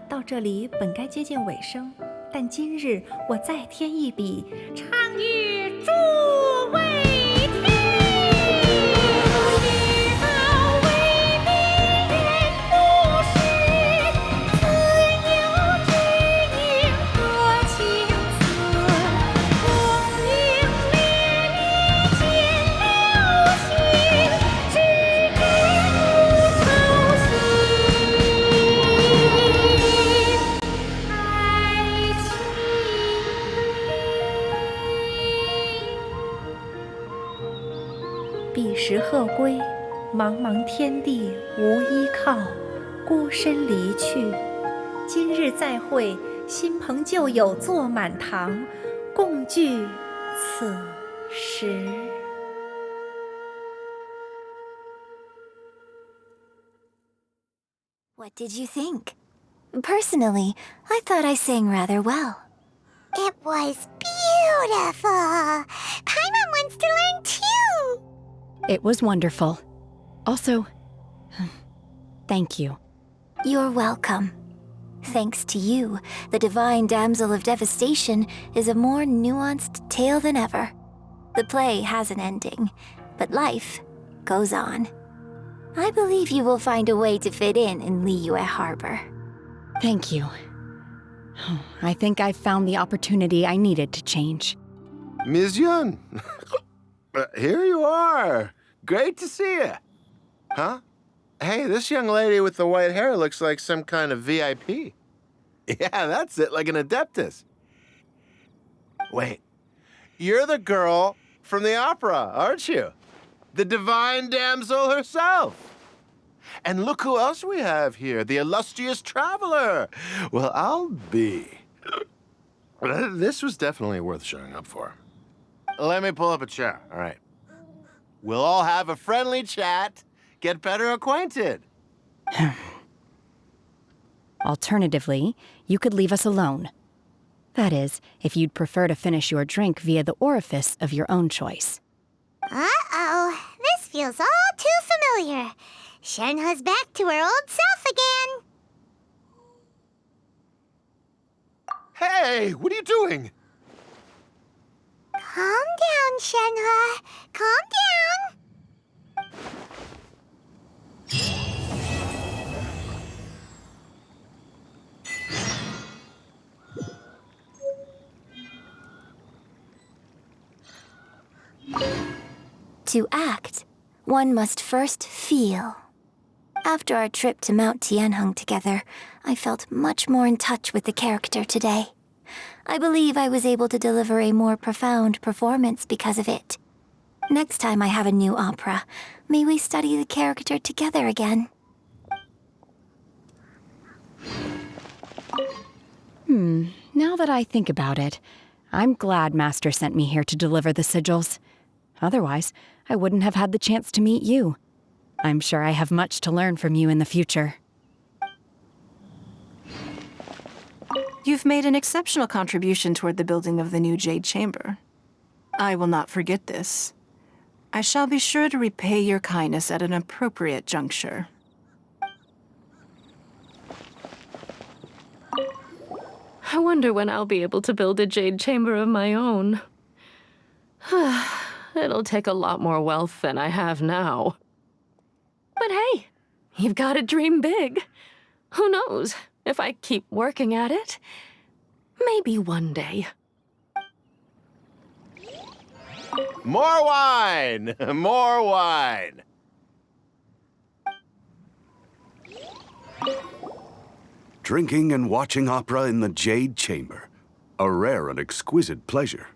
到这里本该接近尾声，但今日我再添一笔，唱与诸位听。世道为民人不识，自有知音何情此？功名烈烈见了心，只知无愁心。彼时鹤归，茫茫天地无依靠，孤身离去。今日再会，新朋旧友坐满堂，共聚此时。What did you think? Personally, I thought I sang rather well. It was beautiful. Paimon wants to learn too. It was wonderful. Also, thank you. You're welcome. Thanks to you, the Divine Damsel of Devastation is a more nuanced tale than ever. The play has an ending, but life goes on. I believe you will find a way to fit in Liyue Harbor. Thank you. I think I've found the opportunity I needed to change. Ms. Yun, here you are. Great to see you. Huh? Hey, this young lady with the white hair looks like some kind of VIP. Yeah, that's it, like an Adeptus. Wait, you're the girl from the opera, aren't you? The Divine Damsel herself. And look who else we have here, the illustrious traveler. Well, I'll be. This was definitely worth showing up for. Let me pull up a chair, all right. We'll all have a friendly chat, get better acquainted. Alternatively, you could leave us alone. That is, if you'd prefer to finish your drink via the orifice of your own choice. Uh-oh, this feels all too familiar. Shenhe's back to her old self again. Hey, what are you doing? Calm down, Shenhe. Calm down. To act, one must first feel. After our trip to Mount Tianheng together, I felt much more in touch with the character today. I believe I was able to deliver a more profound performance because of it. Next time I have a new opera, may we study the character together again. Now that I think about it, I'm glad Master sent me here to deliver the sigils. Otherwise, I wouldn't have had the chance to meet you. I'm sure I have much to learn from you in the future. You've made an exceptional contribution toward the building of the new Jade Chamber. I will not forget this. I shall be sure to repay your kindness at an appropriate juncture. I wonder when I'll be able to build a Jade Chamber of my own. It'll take a lot more wealth than I have now. But hey, you've got to dream big. Who knows? If I keep working at it, maybe one day. More wine! More wine! Drinking and watching opera in the Jade Chamber. A rare and exquisite pleasure.